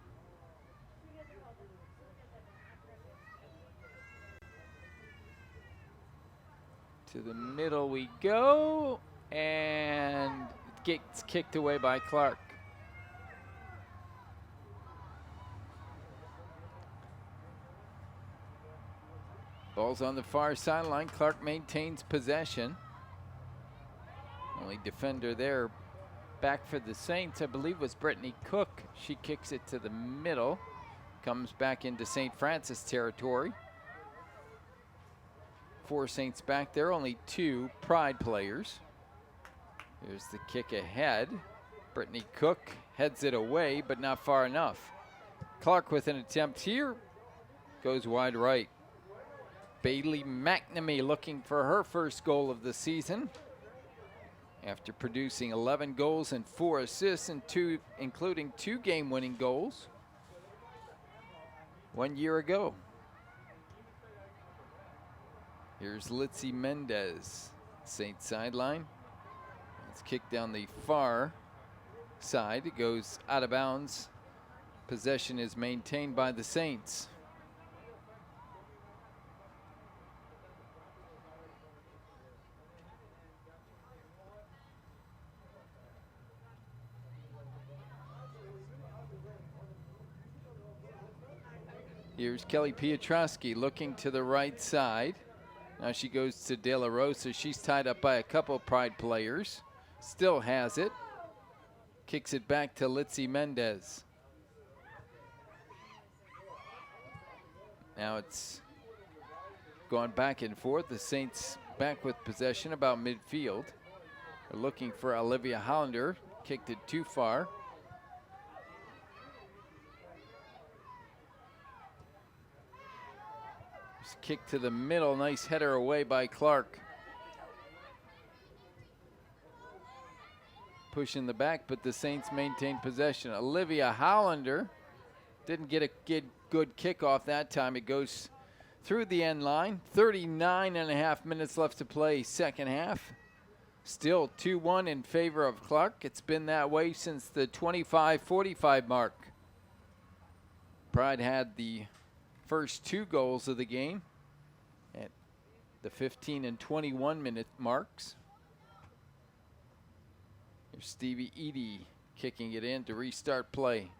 To the middle we go, and it gets kicked away by Clark. Ball's on the far sideline. Clark maintains possession. Only defender there back for the Saints, I believe, was Brittany Cook. She kicks it to the middle. Comes back into St. Francis territory. 4 Saints back there, only 2 Pride players. Here's the kick ahead. Brittany Cook heads it away, but not far enough. Clark with an attempt here, goes wide right. Bailey McNamee looking for her first goal of the season after producing 11 goals and 4 assists, and including 2 game-winning goals 1 year ago. Here's Litzy Mendez, Saints sideline. It's kicked down the far side. It goes out of bounds. Possession is maintained by the Saints. Here's Kelly Piotrowski looking to the right side. Now she goes to De La Rosa. She's tied up by a couple Pride players. Still has it. Kicks it back to Litzy Mendez. Now it's going back and forth. The Saints back with possession about midfield. They're looking for Olivia Hollander. Kicked it too far. Kick to the middle, nice header away by Clark. Pushing the back, but the Saints maintain possession. Olivia Hollander didn't get a good kickoff that time. It goes through the end line. 39.5 minutes left to play, second half. Still 2-1 in favor of Clark. It's been that way since the 25-45 mark. Pride had the first 2 goals of the game at the 15 and 21 minute marks. Here's Stevie Edie kicking it in to restart play.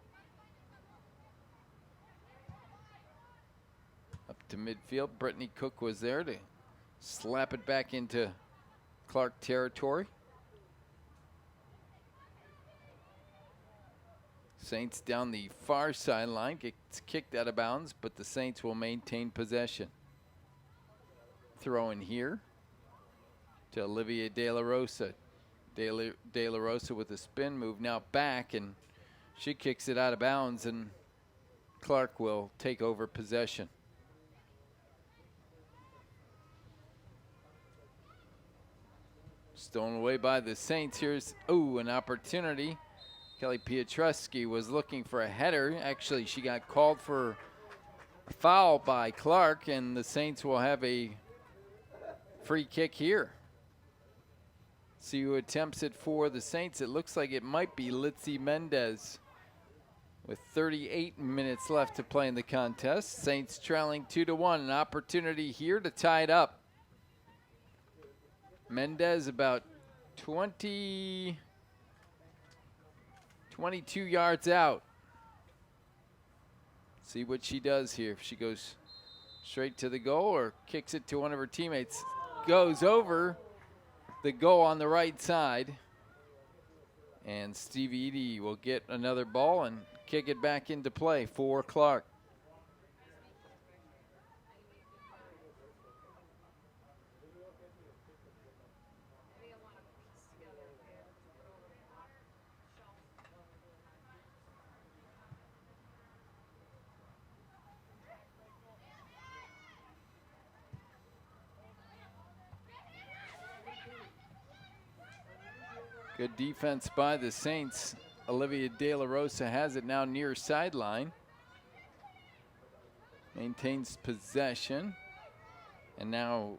Up to midfield. Brittany Cook was there to slap it back into Clark territory. Saints down the far sideline, gets kicked out of bounds, but the Saints will maintain possession. Throw in here to Olivia De La Rosa. De La Rosa with a spin move, now back, and she kicks it out of bounds, and Clark will take over possession. Stolen away by the Saints. Here's, an opportunity. Kelly Piotrowski was looking for a header. Actually, she got called for a foul by Clark, and the Saints will have a free kick here. See who attempts it for the Saints. It looks like it might be Litzy Mendez. With 38 minutes left to play in the contest, Saints trailing 2-1. An opportunity here to tie it up. Mendez about 22 yards out. See what she does here. If she goes straight to the goal or kicks it to one of her teammates. Goes over the goal on the right side. And Stevie Edie will get another ball and kick it back into play for Clark. Good defense by the Saints. Olivia De La Rosa has it now near sideline. Maintains possession. And now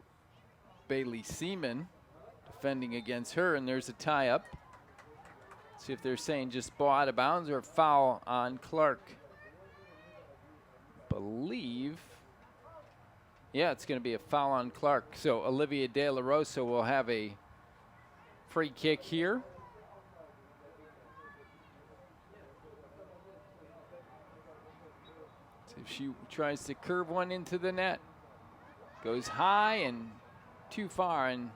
Bailey Seaman defending against her, and there's a tie-up. See if they're saying just ball out of bounds or foul on Clark. Believe, yeah, it's going to be a foul on Clark. So Olivia De La Rosa will have a free kick here. See if she tries to curve one into the net. Goes high and too far and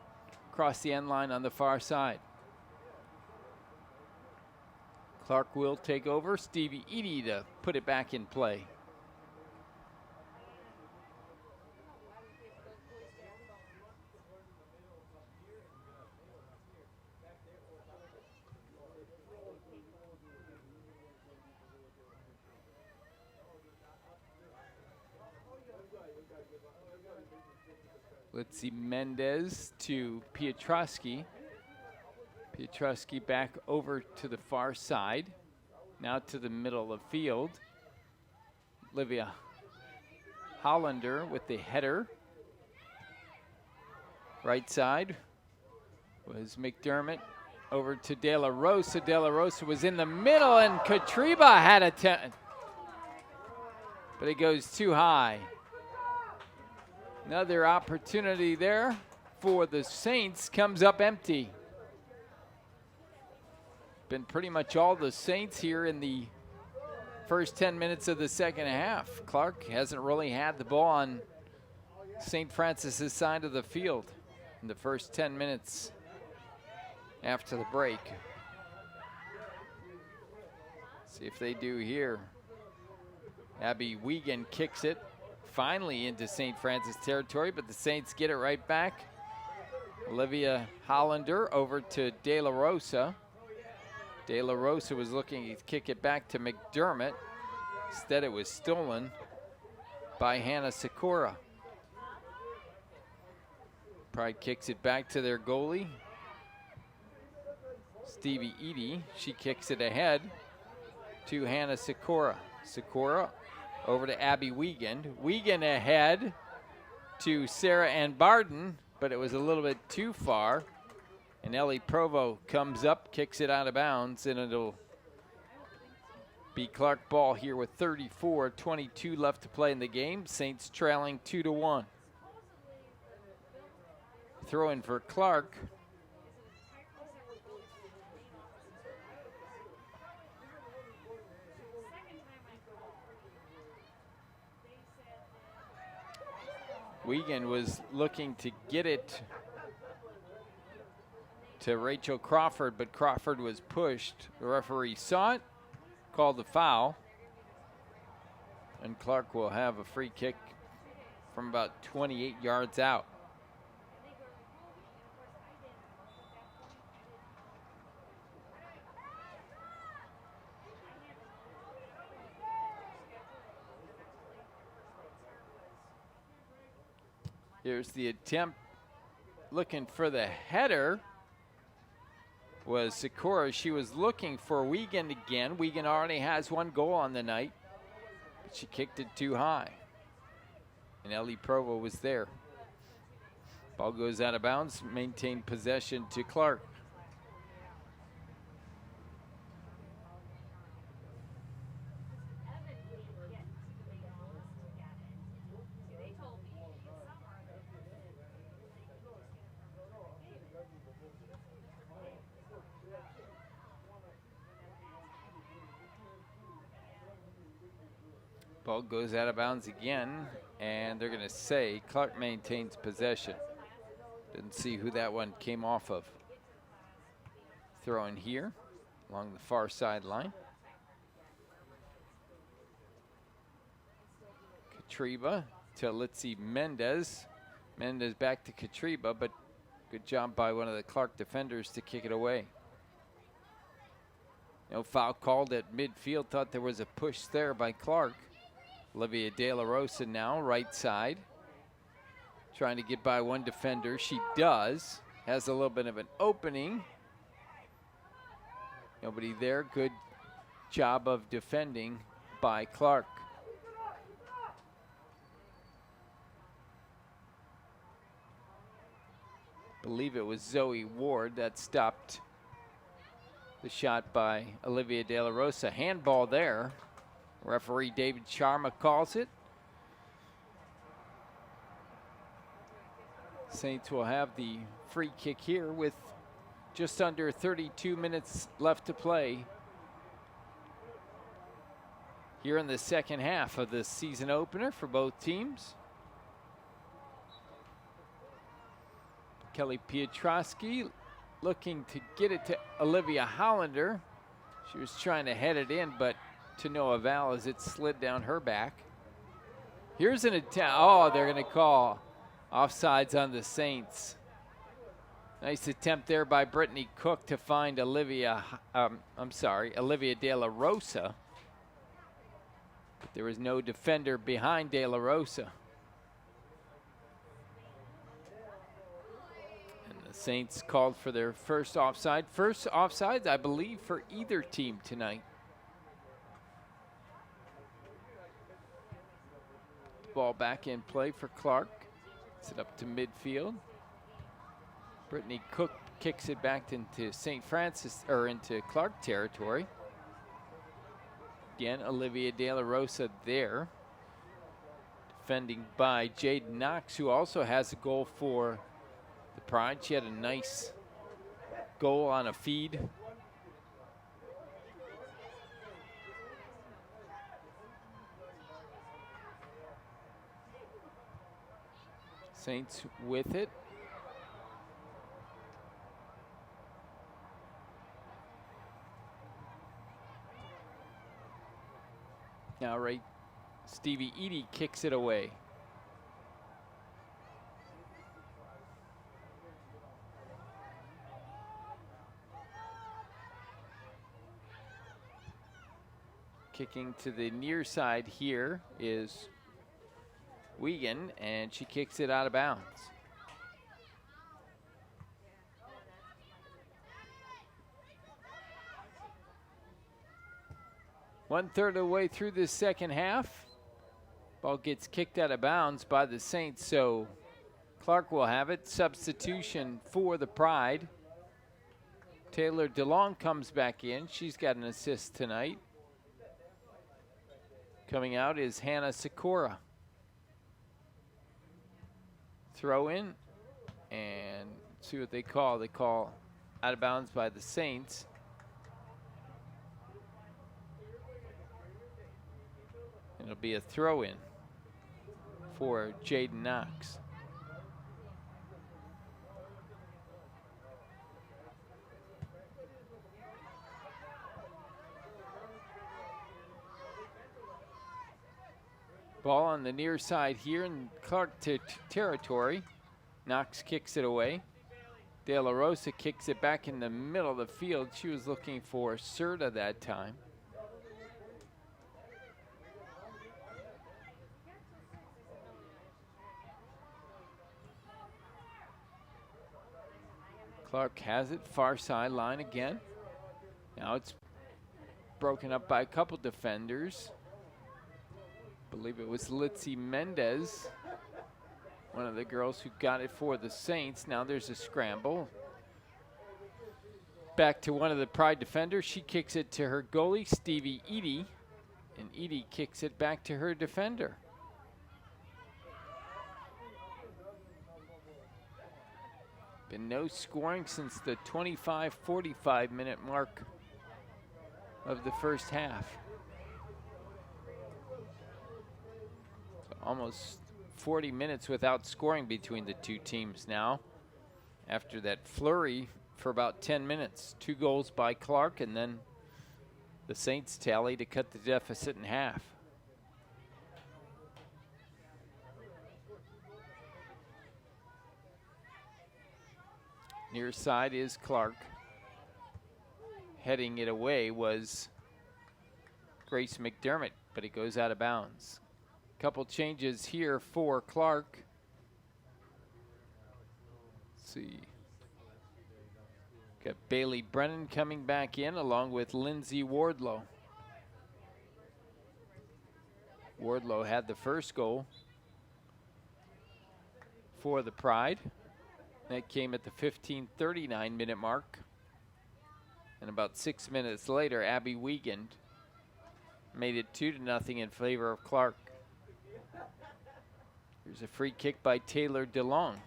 across the end line on the far side. Clark will take over. Stevie Edie to put it back in play. Let's see, Mendez to Piotrowski. Piotrowski back over to the far side. Now to the middle of field. Olivia Hollander with the header. Right side was McDermott over to De La Rosa. De La Rosa was in the middle, and Katriba had a but it goes too high. Another opportunity there for the Saints comes up empty. Been pretty much all the Saints here in the first 10 minutes of the second half. Clark hasn't really had the ball on St. Francis's side of the field in the first 10 minutes after the break. See if they do here. Abby Wiegand kicks it finally into St. Francis territory, but the Saints get it right back. Olivia Hollander over to De La Rosa. De La Rosa was looking to kick it back to McDermott. Instead, it was stolen by Hannah Sikora. Pride kicks it back to their goalie, Stevie Eady. She kicks it ahead to Hannah Sikora. Sikora over to Abby Wiegand. Wiegand ahead to Sarah Ann Barden, but it was a little bit too far. And Ellie Provo comes up, kicks it out of bounds, and it'll be Clark ball here with 34-22 left to play in the game. Saints trailing 2-1. Throw in for Clark. Wiegand was looking to get it to Rachel Crawford, but Crawford was pushed. The referee saw it, called the foul, and Clark will have a free kick from about 28 yards out. Here's the attempt, looking for the header, was Sikora. She was looking for Wiegand again. Wiegand already has one goal on the night, but she kicked it too high. And Ellie Provo was there. Ball goes out of bounds, maintained possession to Clark. Ball goes out of bounds again, and they're going to say Clark maintains possession. Didn't see who that one came off of. Throw in here along the far sideline. Katriba to Litzy Mendez. Mendez back to Katriba, but good job by one of the Clark defenders to kick it away. No foul called at midfield. Thought there was a push there by Clark. Olivia De La Rosa now, right side. Trying to get by one defender. She does. Has a little bit of an opening. Nobody there. Good job of defending by Clark. Believe it was Zoe Ward that stopped the shot by Olivia De La Rosa. Handball there. Referee David Sharma calls it. Saints will have the free kick here with just under 32 minutes left to play here in the second half of the season opener for both teams. Kelly Piotrowski looking to get it to Olivia Hollander. She was trying to head it in, but to no avail as it slid down her back. Here's an attempt. Oh, they're going to call offsides on the Saints. Nice attempt there by Brittany Cook to find Olivia De La Rosa. But there was no defender behind De La Rosa. Saints called for their first offside. First offside, I believe, for either team tonight. Ball back in play for Clark. It's it up to midfield. Brittany Cook kicks it back into St. Francis, or into Clark territory. Again, Olivia De La Rosa there. Defending by Jade Knox, who also has a goal for the Pride. She had a nice goal on a feed. Saints with it. Now Stevie Eady kicks it away. Kicking to the near side here is Wiegand, and she kicks it out of bounds. One-third of the way through this second half. Ball gets kicked out of bounds by the Saints, so Clark will have it. Substitution for the Pride. Taylor DeLong comes back in. She's got an assist tonight. Coming out is Hannah Sikora. Throw in, and see what they call. They call out of bounds by the Saints. It'll be a throw in for Jaden Knox. Ball on the near side here in Clark territory. Knox kicks it away. De La Rosa kicks it back in the middle of the field. She was looking for Serta that time. Clark has it, far sideline again. Now it's broken up by a couple defenders. I believe it was Litzy Mendez, one of the girls who got it for the Saints. Now there's a scramble. Back to one of the Pride defenders. She kicks it to her goalie, Stevie Eady, and Eady kicks it back to her defender. Been no scoring since the 25-45 minute mark of the first half. So almost 40 minutes without scoring between the two teams now. After that flurry for about 10 minutes. 2 goals by Clark, and then the Saints tally to cut the deficit in half. Near side is Clark. Heading it away was Grace McDermott, but it goes out of bounds. Couple changes here for Clark. Let's see. Got Bailey Brennan coming back in along with Lindsay Wardlow. Wardlow had the first goal for the Pride. That came at the 15:39 minute mark. And about 6 minutes later, Abby Wiegand made it 2-0 in favor of Clark. Here's a free kick by Taylor DeLong.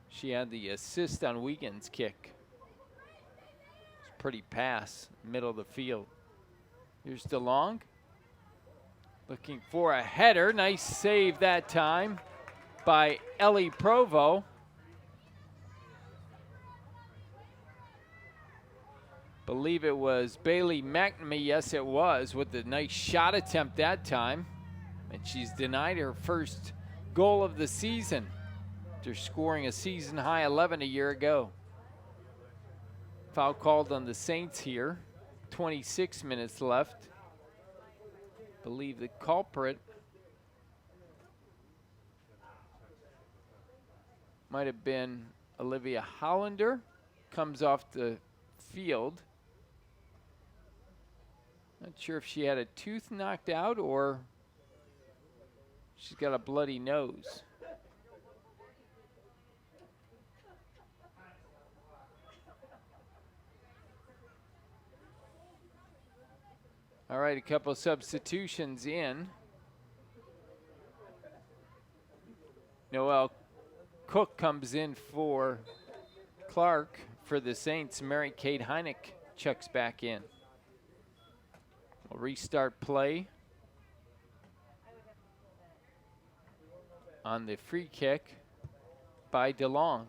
She had the assist on Wiegand's kick. It's a pretty pass, middle of the field. Here's DeLong. Looking for a header. Nice save that time by Ellie Provo. Believe it was Bailey McNamee. Yes, it was, with the nice shot attempt that time. And she's denied her first goal of the season after scoring a season high 11 a year ago. Foul called on the Saints here. 26 minutes left. Believe the culprit might have been Olivia Hollander comes off the field. Not sure if she had a tooth knocked out or she's got a bloody nose. All right, a couple substitutions in. Noelle Cook comes in for Clark. For the Saints, Mary Kate Heineck checks back in. We'll restart play on the free kick by DeLong.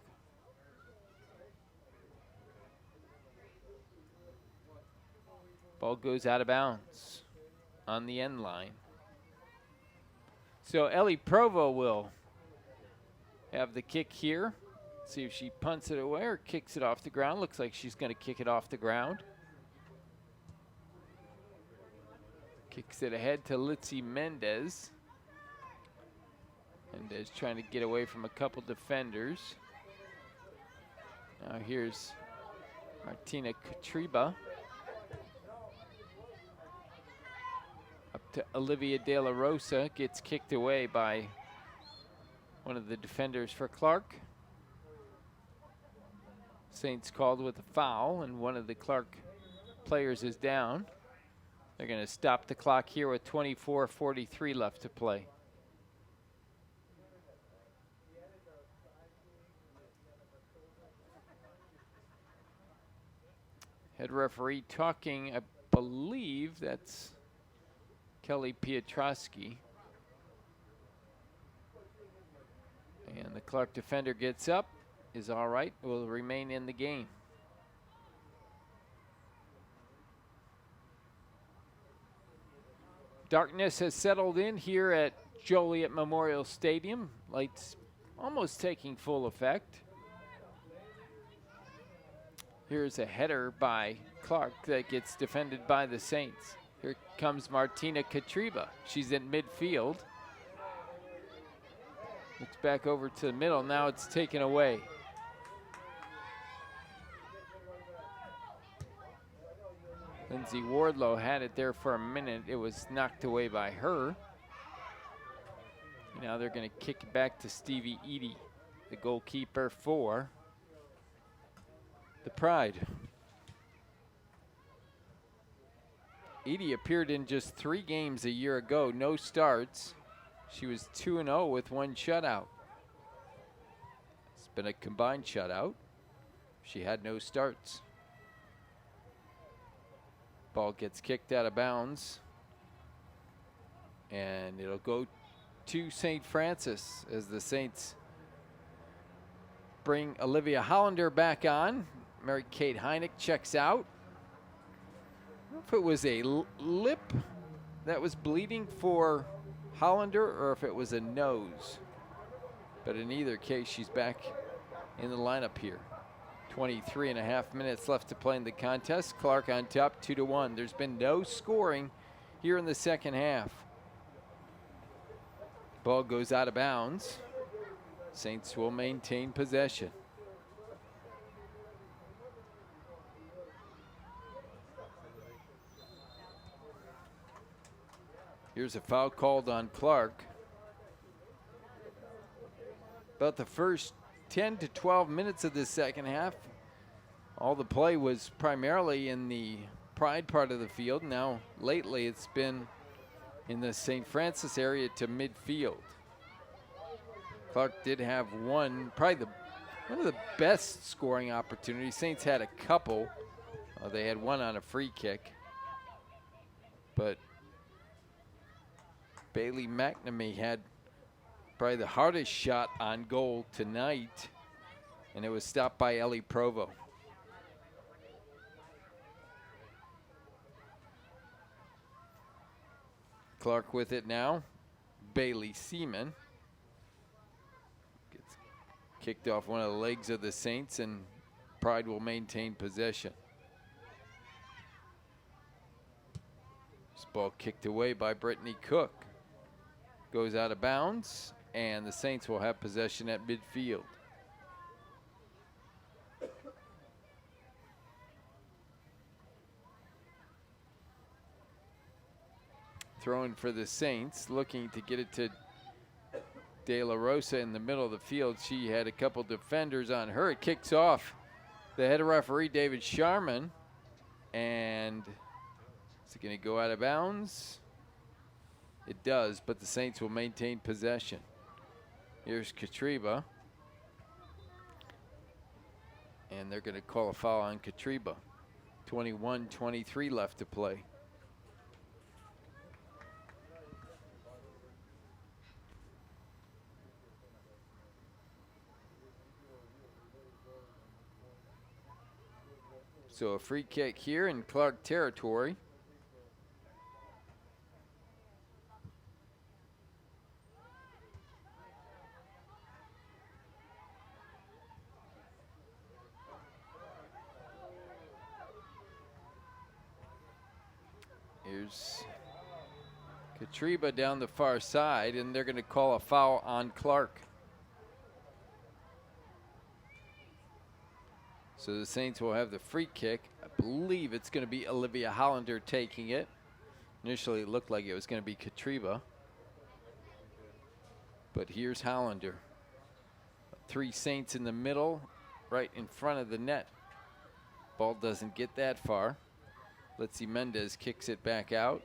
Ball goes out of bounds on the end line. So Ellie Provo will have the kick here. See if she punts it away or kicks it off the ground. Looks like she's going to kick it off the ground. Kicks it ahead to Litzy Mendez. Mendez trying to get away from a couple defenders. Now here's Martina Katriba. Up to Olivia De La Rosa. Gets kicked away by one of the defenders for Clark. Saints called with a foul, and one of the Clark players is down. They're going to stop the clock here with 24:43 left to play. Head referee talking, I believe that's Kelly Piotrowski. And the Clark defender gets up, is all right, will remain in the game. Darkness has settled in here at Joliet Memorial Stadium. Lights almost taking full effect. Here's a header by Clark that gets defended by the Saints. Here comes Martina Katriba. She's in midfield. Looks back over to the middle. Now it's taken away. Lindsay Wardlow had it there for a minute. It was knocked away by her. Now they're going to kick it back to Stevie Eady, the goalkeeper for the Pride. Eady appeared in just 3 games a year ago, no starts. She was 2-0 with 1 shutout. It's been a combined shutout. She had no starts. Ball gets kicked out of bounds. And it'll go to St. Francis as the Saints bring Olivia Hollander back on. Mary Kate Heineck checks out. I don't know if it was a lip that was bleeding for Hollander or if it was a nose. But in either case, she's back in the lineup here. 23.5 minutes left to play in the contest. Clark on top, 2-1. There's been no scoring here in the second half. Ball goes out of bounds. Saints will maintain possession. Here's a foul called on Clark. About the first 10 to 12 minutes of the second half, all the play was primarily in the Pride part of the field. Now, lately, it's been in the St. Francis area to midfield. Clark did have one of the best scoring opportunities. Saints had a couple. They had one on a free kick. But Bailey McNamee had probably the hardest shot on goal tonight, and it was stopped by Ellie Provo. Clark with it now. Bailey Seaman gets kicked off one of the legs of the Saints, and Pride will maintain possession. This ball kicked away by Brittany Cook. Goes out of bounds, and the Saints will have possession at midfield. throwing for the Saints, looking to get it to De La Rosa in the middle of the field. She had a couple defenders on her. It kicks off the head referee, David Sharman. And is it going to go out of bounds? It does, but the Saints will maintain possession. Here's Katriba. And they're going to call a foul on Katriba. 21-23 left to play. So a free kick here in Clark territory. Here's Katriba down the far side, and they're going to call a foul on Clark. So the Saints will have the free kick. I believe it's going to be Olivia Hollander taking it. Initially, it looked like it was going to be Katriba. But here's Hollander. 3 Saints in the middle, right in front of the net. Ball doesn't get that far. Litzy Mendez kicks it back out.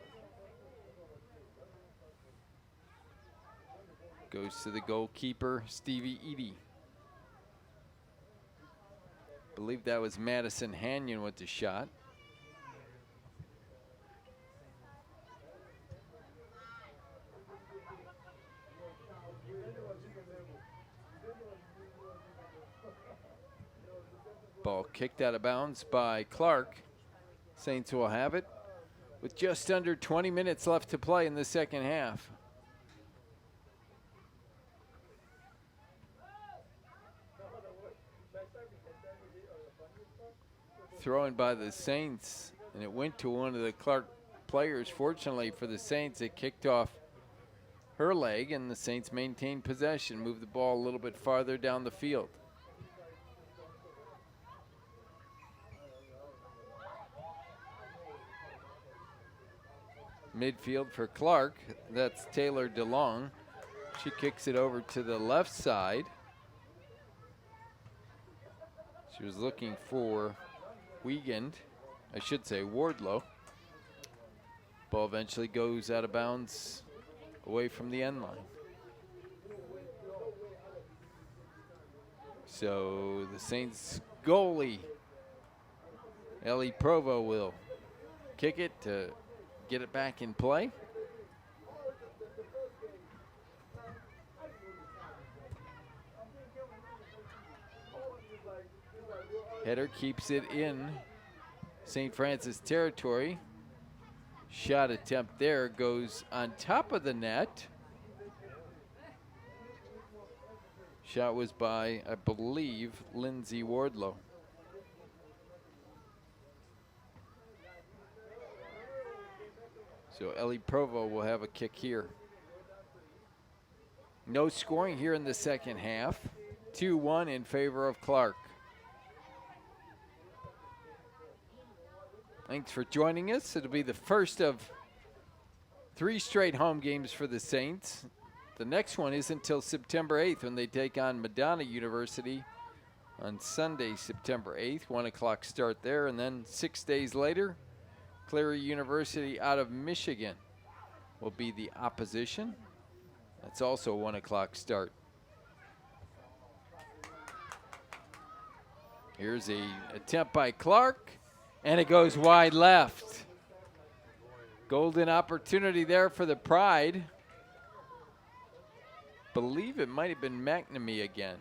Goes to the goalkeeper, Stevie Eady. Believe that was Madison Hanyon with the shot. Ball kicked out of bounds by Clark. Saints will have it with just under 20 minutes left to play in the second half. Thrown by the Saints, and it went to one of the Clark players. Fortunately for the Saints, it kicked off her leg, and the Saints maintained possession, moved the ball a little bit farther down the field. Midfield for Clark, that's Taylor DeLong. She kicks it over to the left side. She was looking for Wiegand, I should say Wardlow. Ball eventually goes out of bounds away from the end line. So the Saints goalie, Ellie Provo, will kick it to get it back in play. Header keeps it in St. Francis territory. Shot attempt there goes on top of the net. Shot was by, I believe, Lindsay Wardlow. So Ellie Provo will have a kick here. No scoring here in the second half. 2-1 in favor of Clark. Thanks for joining us. It'll be the first of 3 straight home games for the Saints. The next one isn't until September 8th when they take on Madonna University on Sunday, September 8th. 1 o'clock start there, and then 6 days later, Cleary University out of Michigan will be the opposition. That's also a 1 o'clock start. Here's a attempt by Clark, and it goes wide left. Golden opportunity there for the Pride. Believe it might have been McNamee again.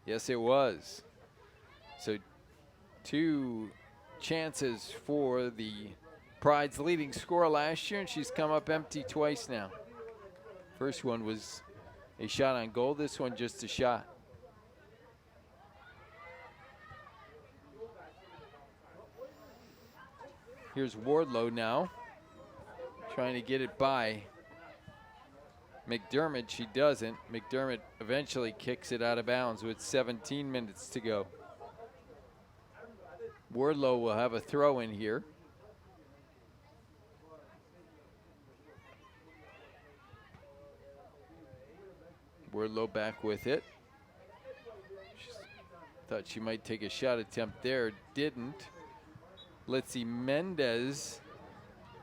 Yes, it was. So 2 chances for the Pride's leading scorer last year, and she's come up empty twice now. First one was a shot on goal. This one just a shot. Here's Wardlow now, trying to get it by McDermott. She doesn't. McDermott eventually kicks it out of bounds with 17 minutes to go. Wardlow will have a throw in here. Wardlow back with it. She thought she might take a shot attempt there. Didn't. Litzy Mendez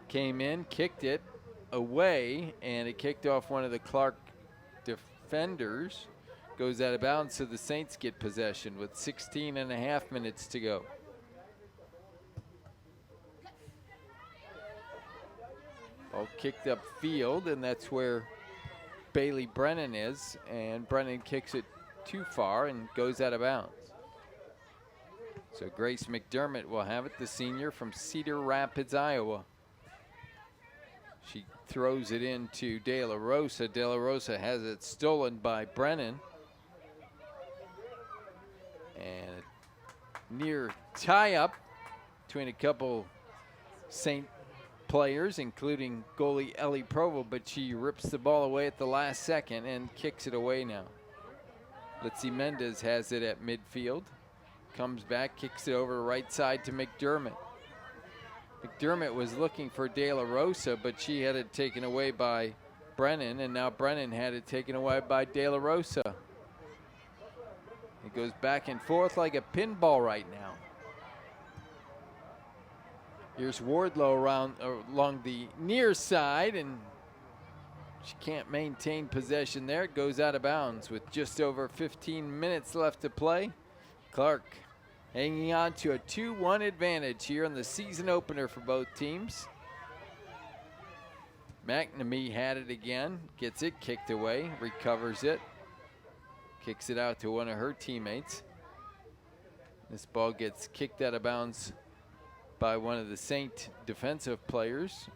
came in, kicked it away, and it kicked off one of the Clark defenders. Goes out of bounds, so the Saints get possession with 16.5 minutes to go. Ball kicked up field, and that's where Bailey Brennan is, and Brennan kicks it too far and goes out of bounds. So Grace McDermott will have it, the senior from Cedar Rapids, Iowa. She throws it into De La Rosa. De La Rosa has it stolen by Brennan. And a near tie-up between a couple Saint players, including goalie Ellie Provo, but she rips the ball away at the last second and kicks it away now. Litzy Mendez has it at midfield. Comes back, kicks it over the right side to McDermott. McDermott was looking for De La Rosa, but she had it taken away by Brennan, and now Brennan had it taken away by De La Rosa. It goes back and forth like a pinball right now. Here's Wardlow along the near side, and she can't maintain possession there. It goes out of bounds with just over 15 minutes left to play. Clark hanging on to a 2-1 advantage here in the season opener for both teams. McNamee had it again, gets it kicked away, recovers it, kicks it out to one of her teammates. This ball gets kicked out of bounds by one of the Saint defensive players.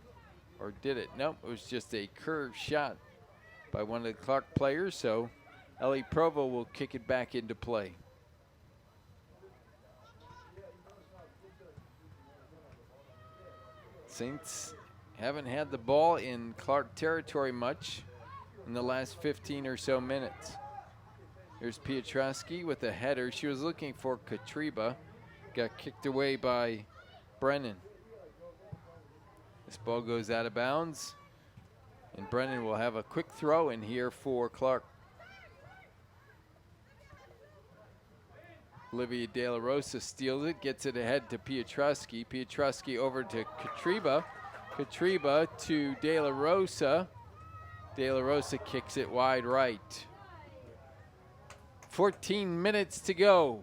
Or did it? Nope, it was just a curved shot by one of the Clark players, so Ellie Provo will kick it back into play. Saints haven't had the ball in Clark territory much in the last 15 or so minutes. Here's Piotrowski with a header. She was looking for Katriba. Got kicked away by Brennan. This ball goes out of bounds, and Brennan will have a quick throw in here for Clark. Olivia De La Rosa steals it, gets it ahead to Piotrowski. Piotrowski over to Katriba. Katriba to De La Rosa. De La Rosa kicks it wide right. 14 minutes to go.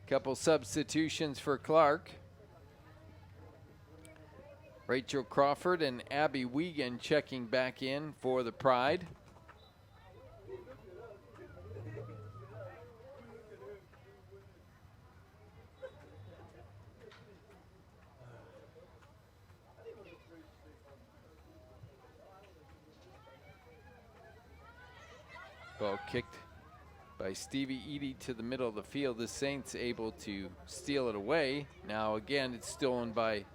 Couple substitutions for Clark. Rachel Crawford and Abby Wiegand checking back in for the Pride. Ball kicked by Stevie Eady to the middle of the field. The Saints able to steal it away. Now again, it's stolen by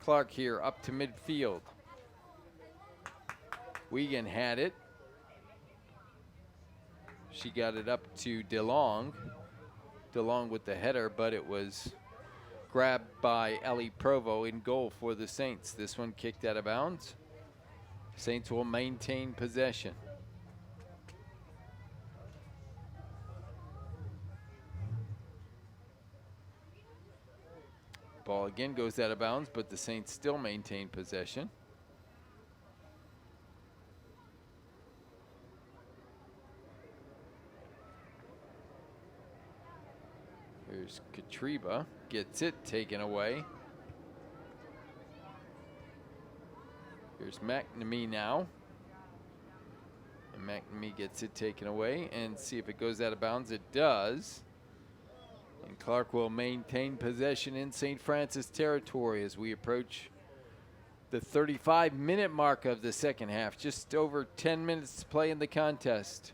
Clark here up to midfield. Wiegand had it. She got it up to DeLong. DeLong with the header, but it was grabbed by Ellie Provo in goal for the Saints. This one kicked out of bounds. Saints will maintain possession. Ball again goes out of bounds, but the Saints still maintain possession. Here's Katriba, gets it taken away. Here's McNamee now. And McNamee gets it taken away, and see if it goes out of bounds. It does. And Clark will maintain possession in St. Francis territory as we approach the 35-minute mark of the second half. Just over 10 minutes to play in the contest.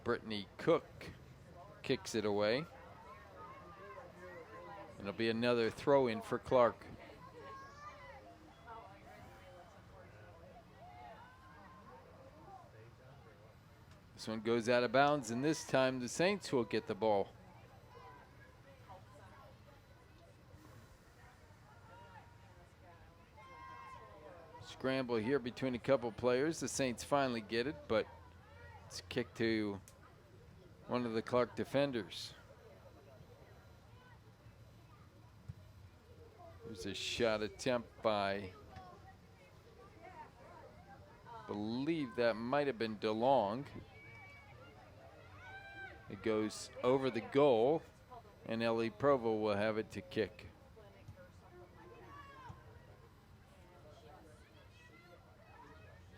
Brittany Cook kicks it away. It'll be another throw-in for Clark. This one goes out of bounds, and this time the Saints will get the ball. scramble here between a couple players. The Saints finally get it, but it's a kick to one of the Clark defenders. There's a shot attempt by, I believe that might have been DeLong. It goes over the goal, and Ellie Provo will have it to kick.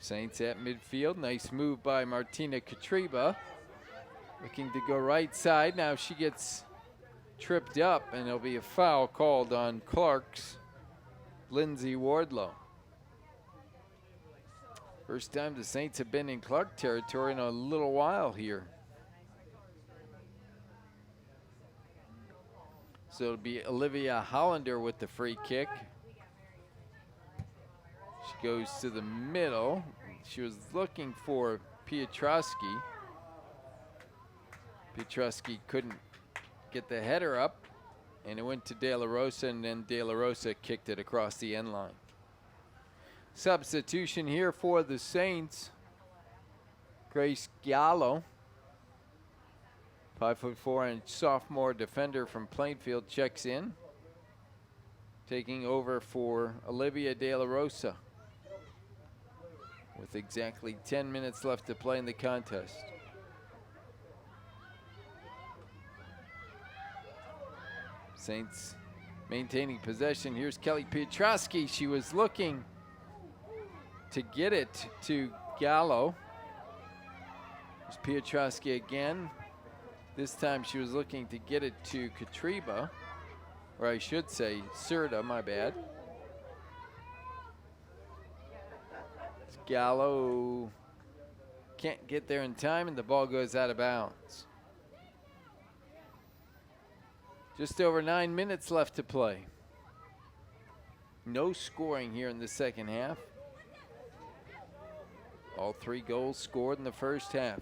Saints at midfield. Nice move by Martina Katriba. Looking to go right side. Now she gets tripped up, and there'll be a foul called on Clark's Lindsay Wardlow. First time the Saints have been in Clark territory in a little while here. So it'll be Olivia Hollander with the free kick. She goes to the middle. She was looking for Piotrowski. Piotrowski couldn't get the header up, and it went to De La Rosa, and then De La Rosa kicked it across the end line. Substitution here for the Saints. Grace Gallo, 5'4" and sophomore defender from Plainfield, checks in, taking over for Olivia De La Rosa with exactly 10 minutes left to play in the contest. Saints maintaining possession. Here's Kelly Piotrowski. She was looking to get it to Gallo. There's Piotrowski again. This time she was looking to get it to Katriba, or I should say Serta, my bad. Gallo can't get there in time, and the ball goes out of bounds. Just over 9 minutes left to play. No scoring here in the second half. All 3 goals scored in the first half.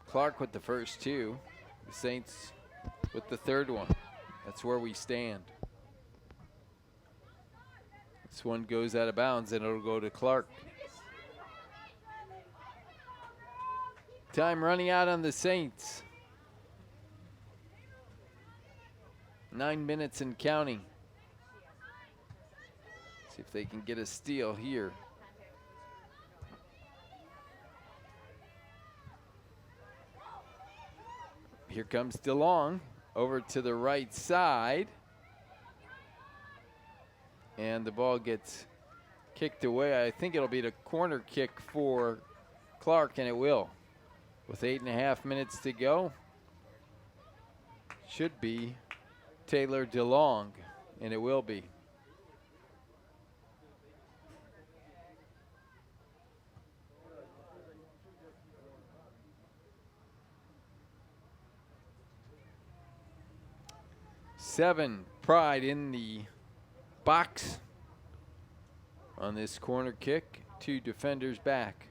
Clark with the first 2. The Saints with the third one. That's where we stand. This one goes out of bounds, and it'll go to Clark. Time running out on the Saints. 9 minutes and counting. See if they can get a steal here. Here comes DeLong over to the right side. And the ball gets kicked away. I think it'll be the corner kick for Clark, and it will. With 8.5 minutes to go. Should be Taylor DeLong, and it will be. Seven Pride in the box on this corner kick. 2 defenders back.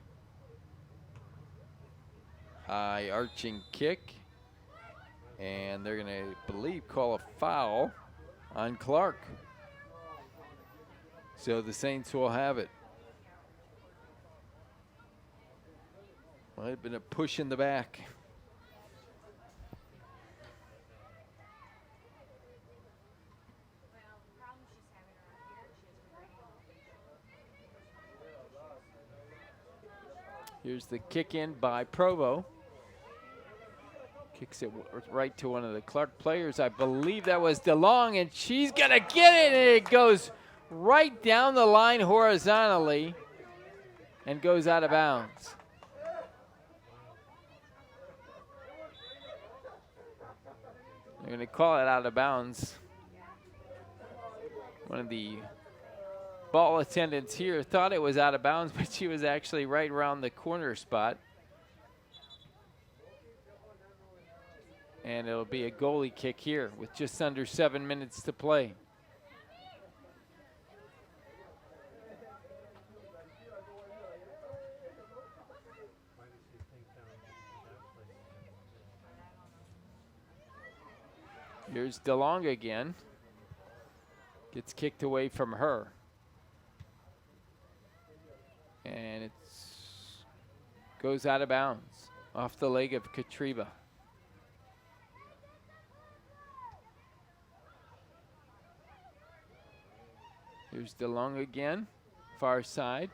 High arching kick. And they're going to, believe, call a foul on Clark. So the Saints will have it. Might have been a push in the back. Here's the kick in by Provo. Kicks it right to one of the Clark players. I believe that was DeLong, and she's going to get it, and it goes right down the line horizontally and goes out of bounds. They're going to call it out of bounds. One of the ball attendants here thought it was out of bounds, but she was actually right around the corner spot. And it'll be a goalie kick here with just under 7 minutes to play. Here's DeLong again. Gets kicked away from her. And it goes out of bounds off the leg of Katriba. Here's DeLong again, far side.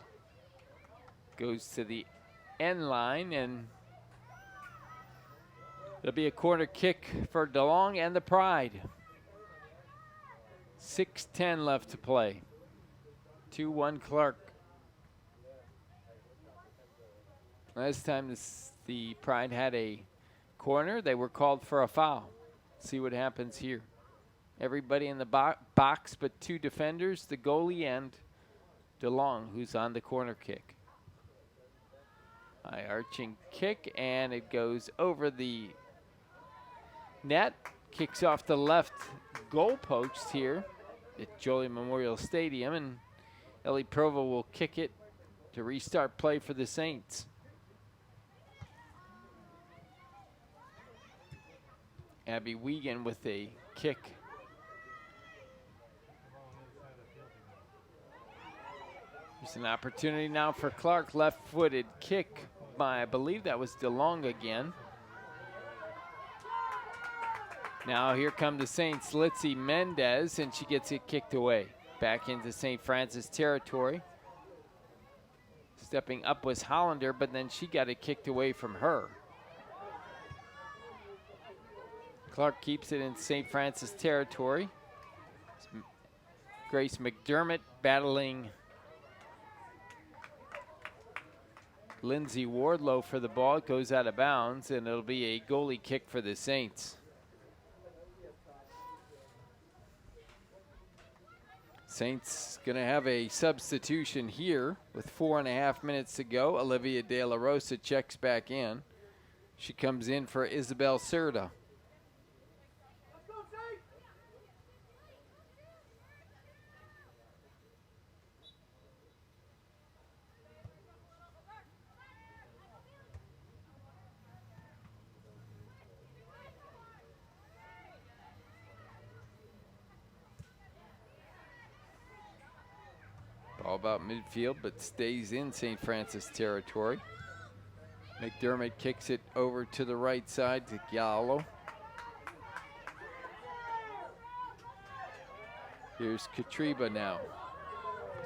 Goes to the end line, and it'll be a corner kick for DeLong and the Pride. 6:10 left to play. 2-1 Clark. Last time the Pride had a corner, they were called for a foul. See what happens here. Everybody in the box but 2 defenders, the goalie and DeLong, who's on the corner kick. High arching kick, and it goes over the net. Kicks off the left goal post here at Joliet Memorial Stadium, and Ellie Provo will kick it to restart play for the Saints. Abby Wiegand with a kick. There's an opportunity now for Clark. Left-footed kick by, I believe that was DeLong again. Now here come the Saints, Litzy Mendez, and she gets it kicked away. Back into St. Francis territory. Stepping up was Hollander, but then she got it kicked away from her. Clark keeps it in St. Francis territory. Grace McDermott battling Lindsay Wardlow for the ball. It goes out of bounds, and it'll be a goalie kick for the Saints. Saints going to have a substitution here with 4.5 minutes to go. Olivia De La Rosa checks back in. She comes in for Isabel Cerda. All about midfield, but stays in St. Francis territory. McDermott kicks it over to the right side to Gallo. Here's Katriba now.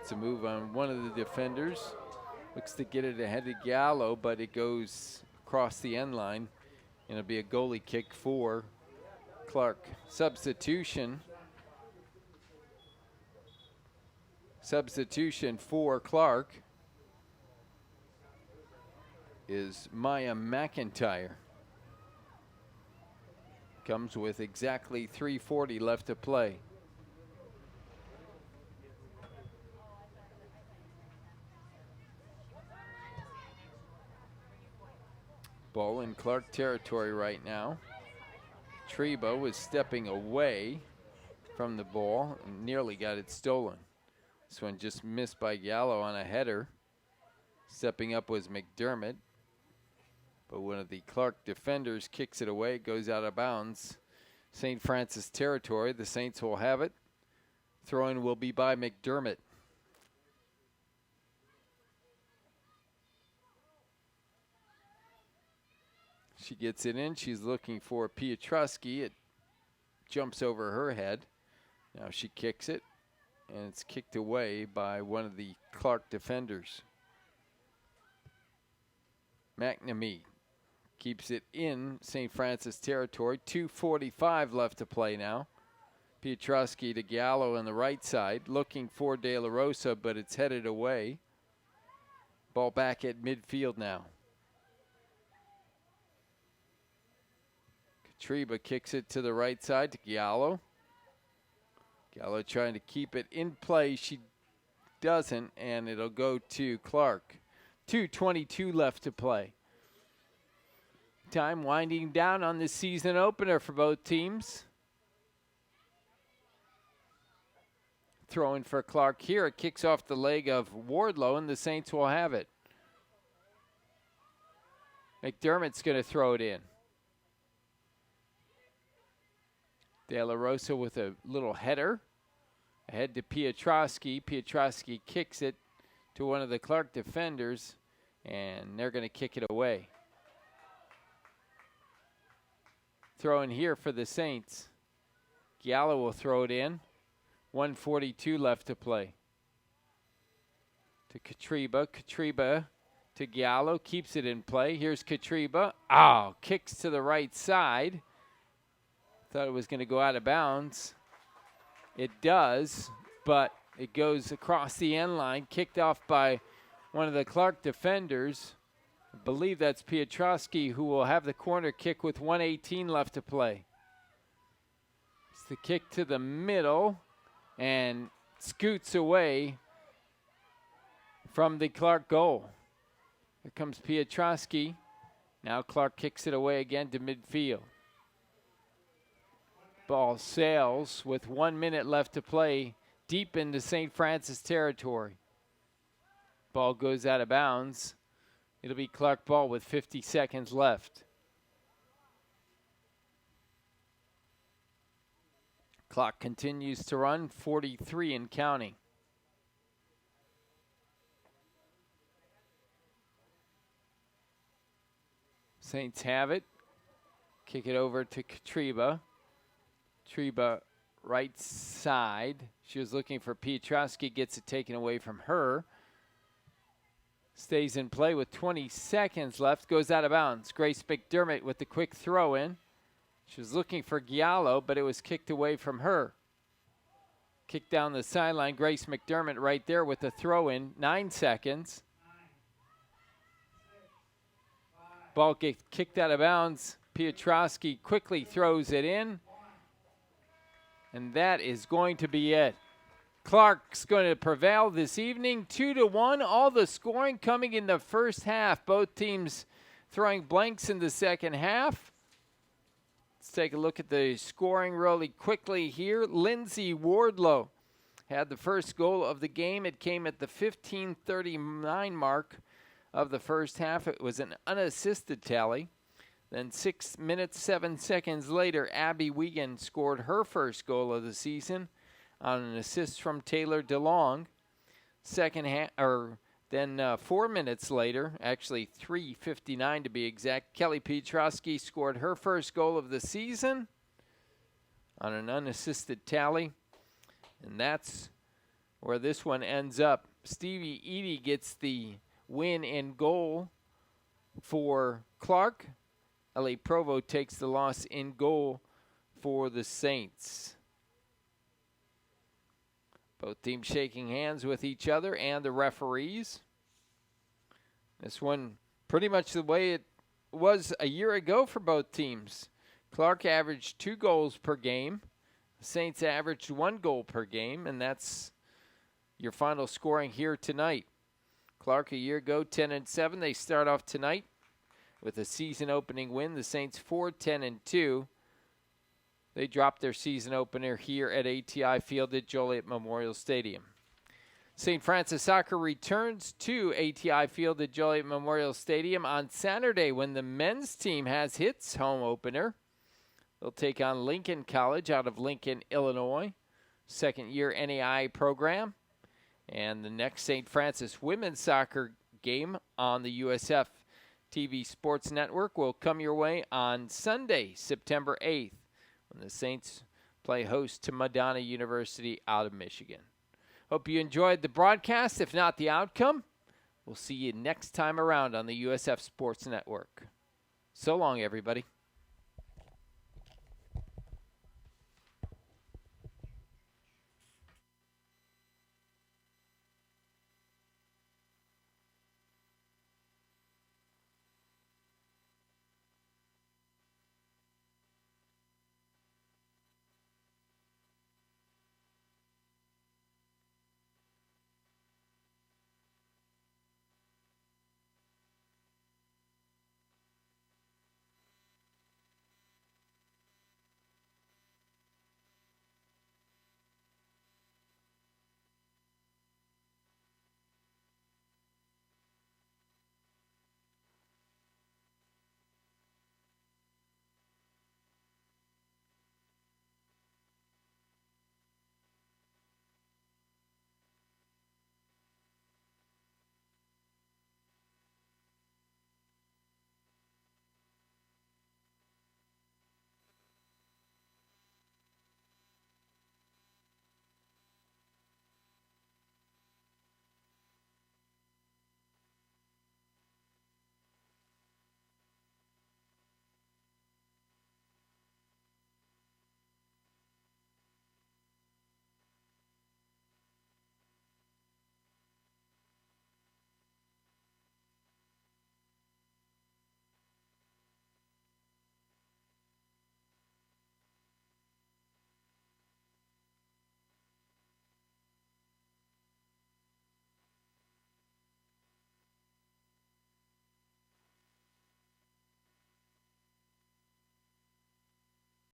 It's a move on one of the defenders. Looks to get it ahead of Gallo, but it goes across the end line. And it'll be a goalie kick for Clark. Substitution for Clark is Maya McIntyre. Comes with exactly 3:40 left to play. Ball in Clark territory right now. Treba was stepping away from the ball and nearly got it stolen. This one just missed by Gallo on a header. Stepping up was McDermott. But one of the Clark defenders kicks it away. It goes out of bounds. St. Francis territory. The Saints will have it. Throw-in will be by McDermott. She gets it in. She's looking for Piotrowski. It jumps over her head. Now she kicks it. And it's kicked away by one of the Clark defenders. McNamee keeps it in St. Francis territory. 2:45 left to play now. Piotrowski to Gallo on the right side. Looking for De La Rosa, but it's headed away. Ball back at midfield now. Katriba kicks it to the right side to Gallo. Gallo trying to keep it in play. She doesn't, and it'll go to Clark. 2:22 left to play. Time winding down on the season opener for both teams. Throwing for Clark here. It kicks off the leg of Wardlow, and the Saints will have it. McDermott's going to throw it in. De La Rosa with a little header. Ahead to Piotrowski. Piotrowski kicks it to one of the Clark defenders, and they're going to kick it away. Throw in here for the Saints. Giallo will throw it in. 1:42 left to play. To Katriba. Katriba to Giallo. Keeps it in play. Here's Katriba. Kicks to the right side. Thought it was going to go out of bounds. It does, but it goes across the end line. Kicked off by one of the Clark defenders. I believe that's Piotrowski, who will have the corner kick with 1:18 left to play. It's the kick to the middle and scoots away from the Clark goal. Here comes Piotrowski. Now Clark kicks it away again to midfield. Ball sails with 1 minute left to play deep into St. Francis territory. Ball goes out of bounds. It'll be Clark ball with 50 seconds left. Clock continues to run, 43 and counting. Saints have it. Kick it over to Katriba. Katriba right side. She was looking for Piotrowski, gets it taken away from her. Stays in play with 20 seconds left, goes out of bounds. Grace McDermott with the quick throw in. She was looking for Giallo, but it was kicked away from her. Kick down the sideline. Grace McDermott right there with the throw in. 9 seconds. Ball gets kicked out of bounds. Piotrowski quickly throws it in. And that is going to be it. Clark's going to prevail this evening, 2-1. All the scoring coming in the first half. Both teams throwing blanks in the second half. Let's take a look at the scoring really quickly here. Lindsay Wardlow had the first goal of the game. It came at the 15:39 mark of the first half. It was an unassisted tally. Then 6 minutes, 7 seconds later, Abby Wiegand scored her first goal of the season on an assist from Taylor DeLong. Then 4 minutes later, actually 3:59 to be exact, Kelly Piotrowski scored her first goal of the season on an unassisted tally. And that's where this one ends up. Stevie Eady gets the win in goal for Clark. Ellie Provo takes the loss in goal for the Saints. Both teams shaking hands with each other and the referees. This one pretty much the way it was a year ago for both teams. Clark averaged 2 goals per game. The Saints averaged 1 goal per game, and that's your final scoring here tonight. Clark a year ago, 10-7. They start off tonight with a season opening win. The Saints 4-10-2. They dropped their season opener here at ATI Field at Joliet Memorial Stadium. St. Francis Soccer returns to ATI Field at Joliet Memorial Stadium on Saturday when the men's team has its home opener. They'll take on Lincoln College out of Lincoln, Illinois. Second-year NAI program. And the next St. Francis women's soccer game on the USF TV Sports Network will come your way on Sunday, September 8th, when the Saints play host to Madonna University out of Michigan. Hope you enjoyed the broadcast. If not the outcome, we'll see you next time around on the USF Sports Network. So long, everybody.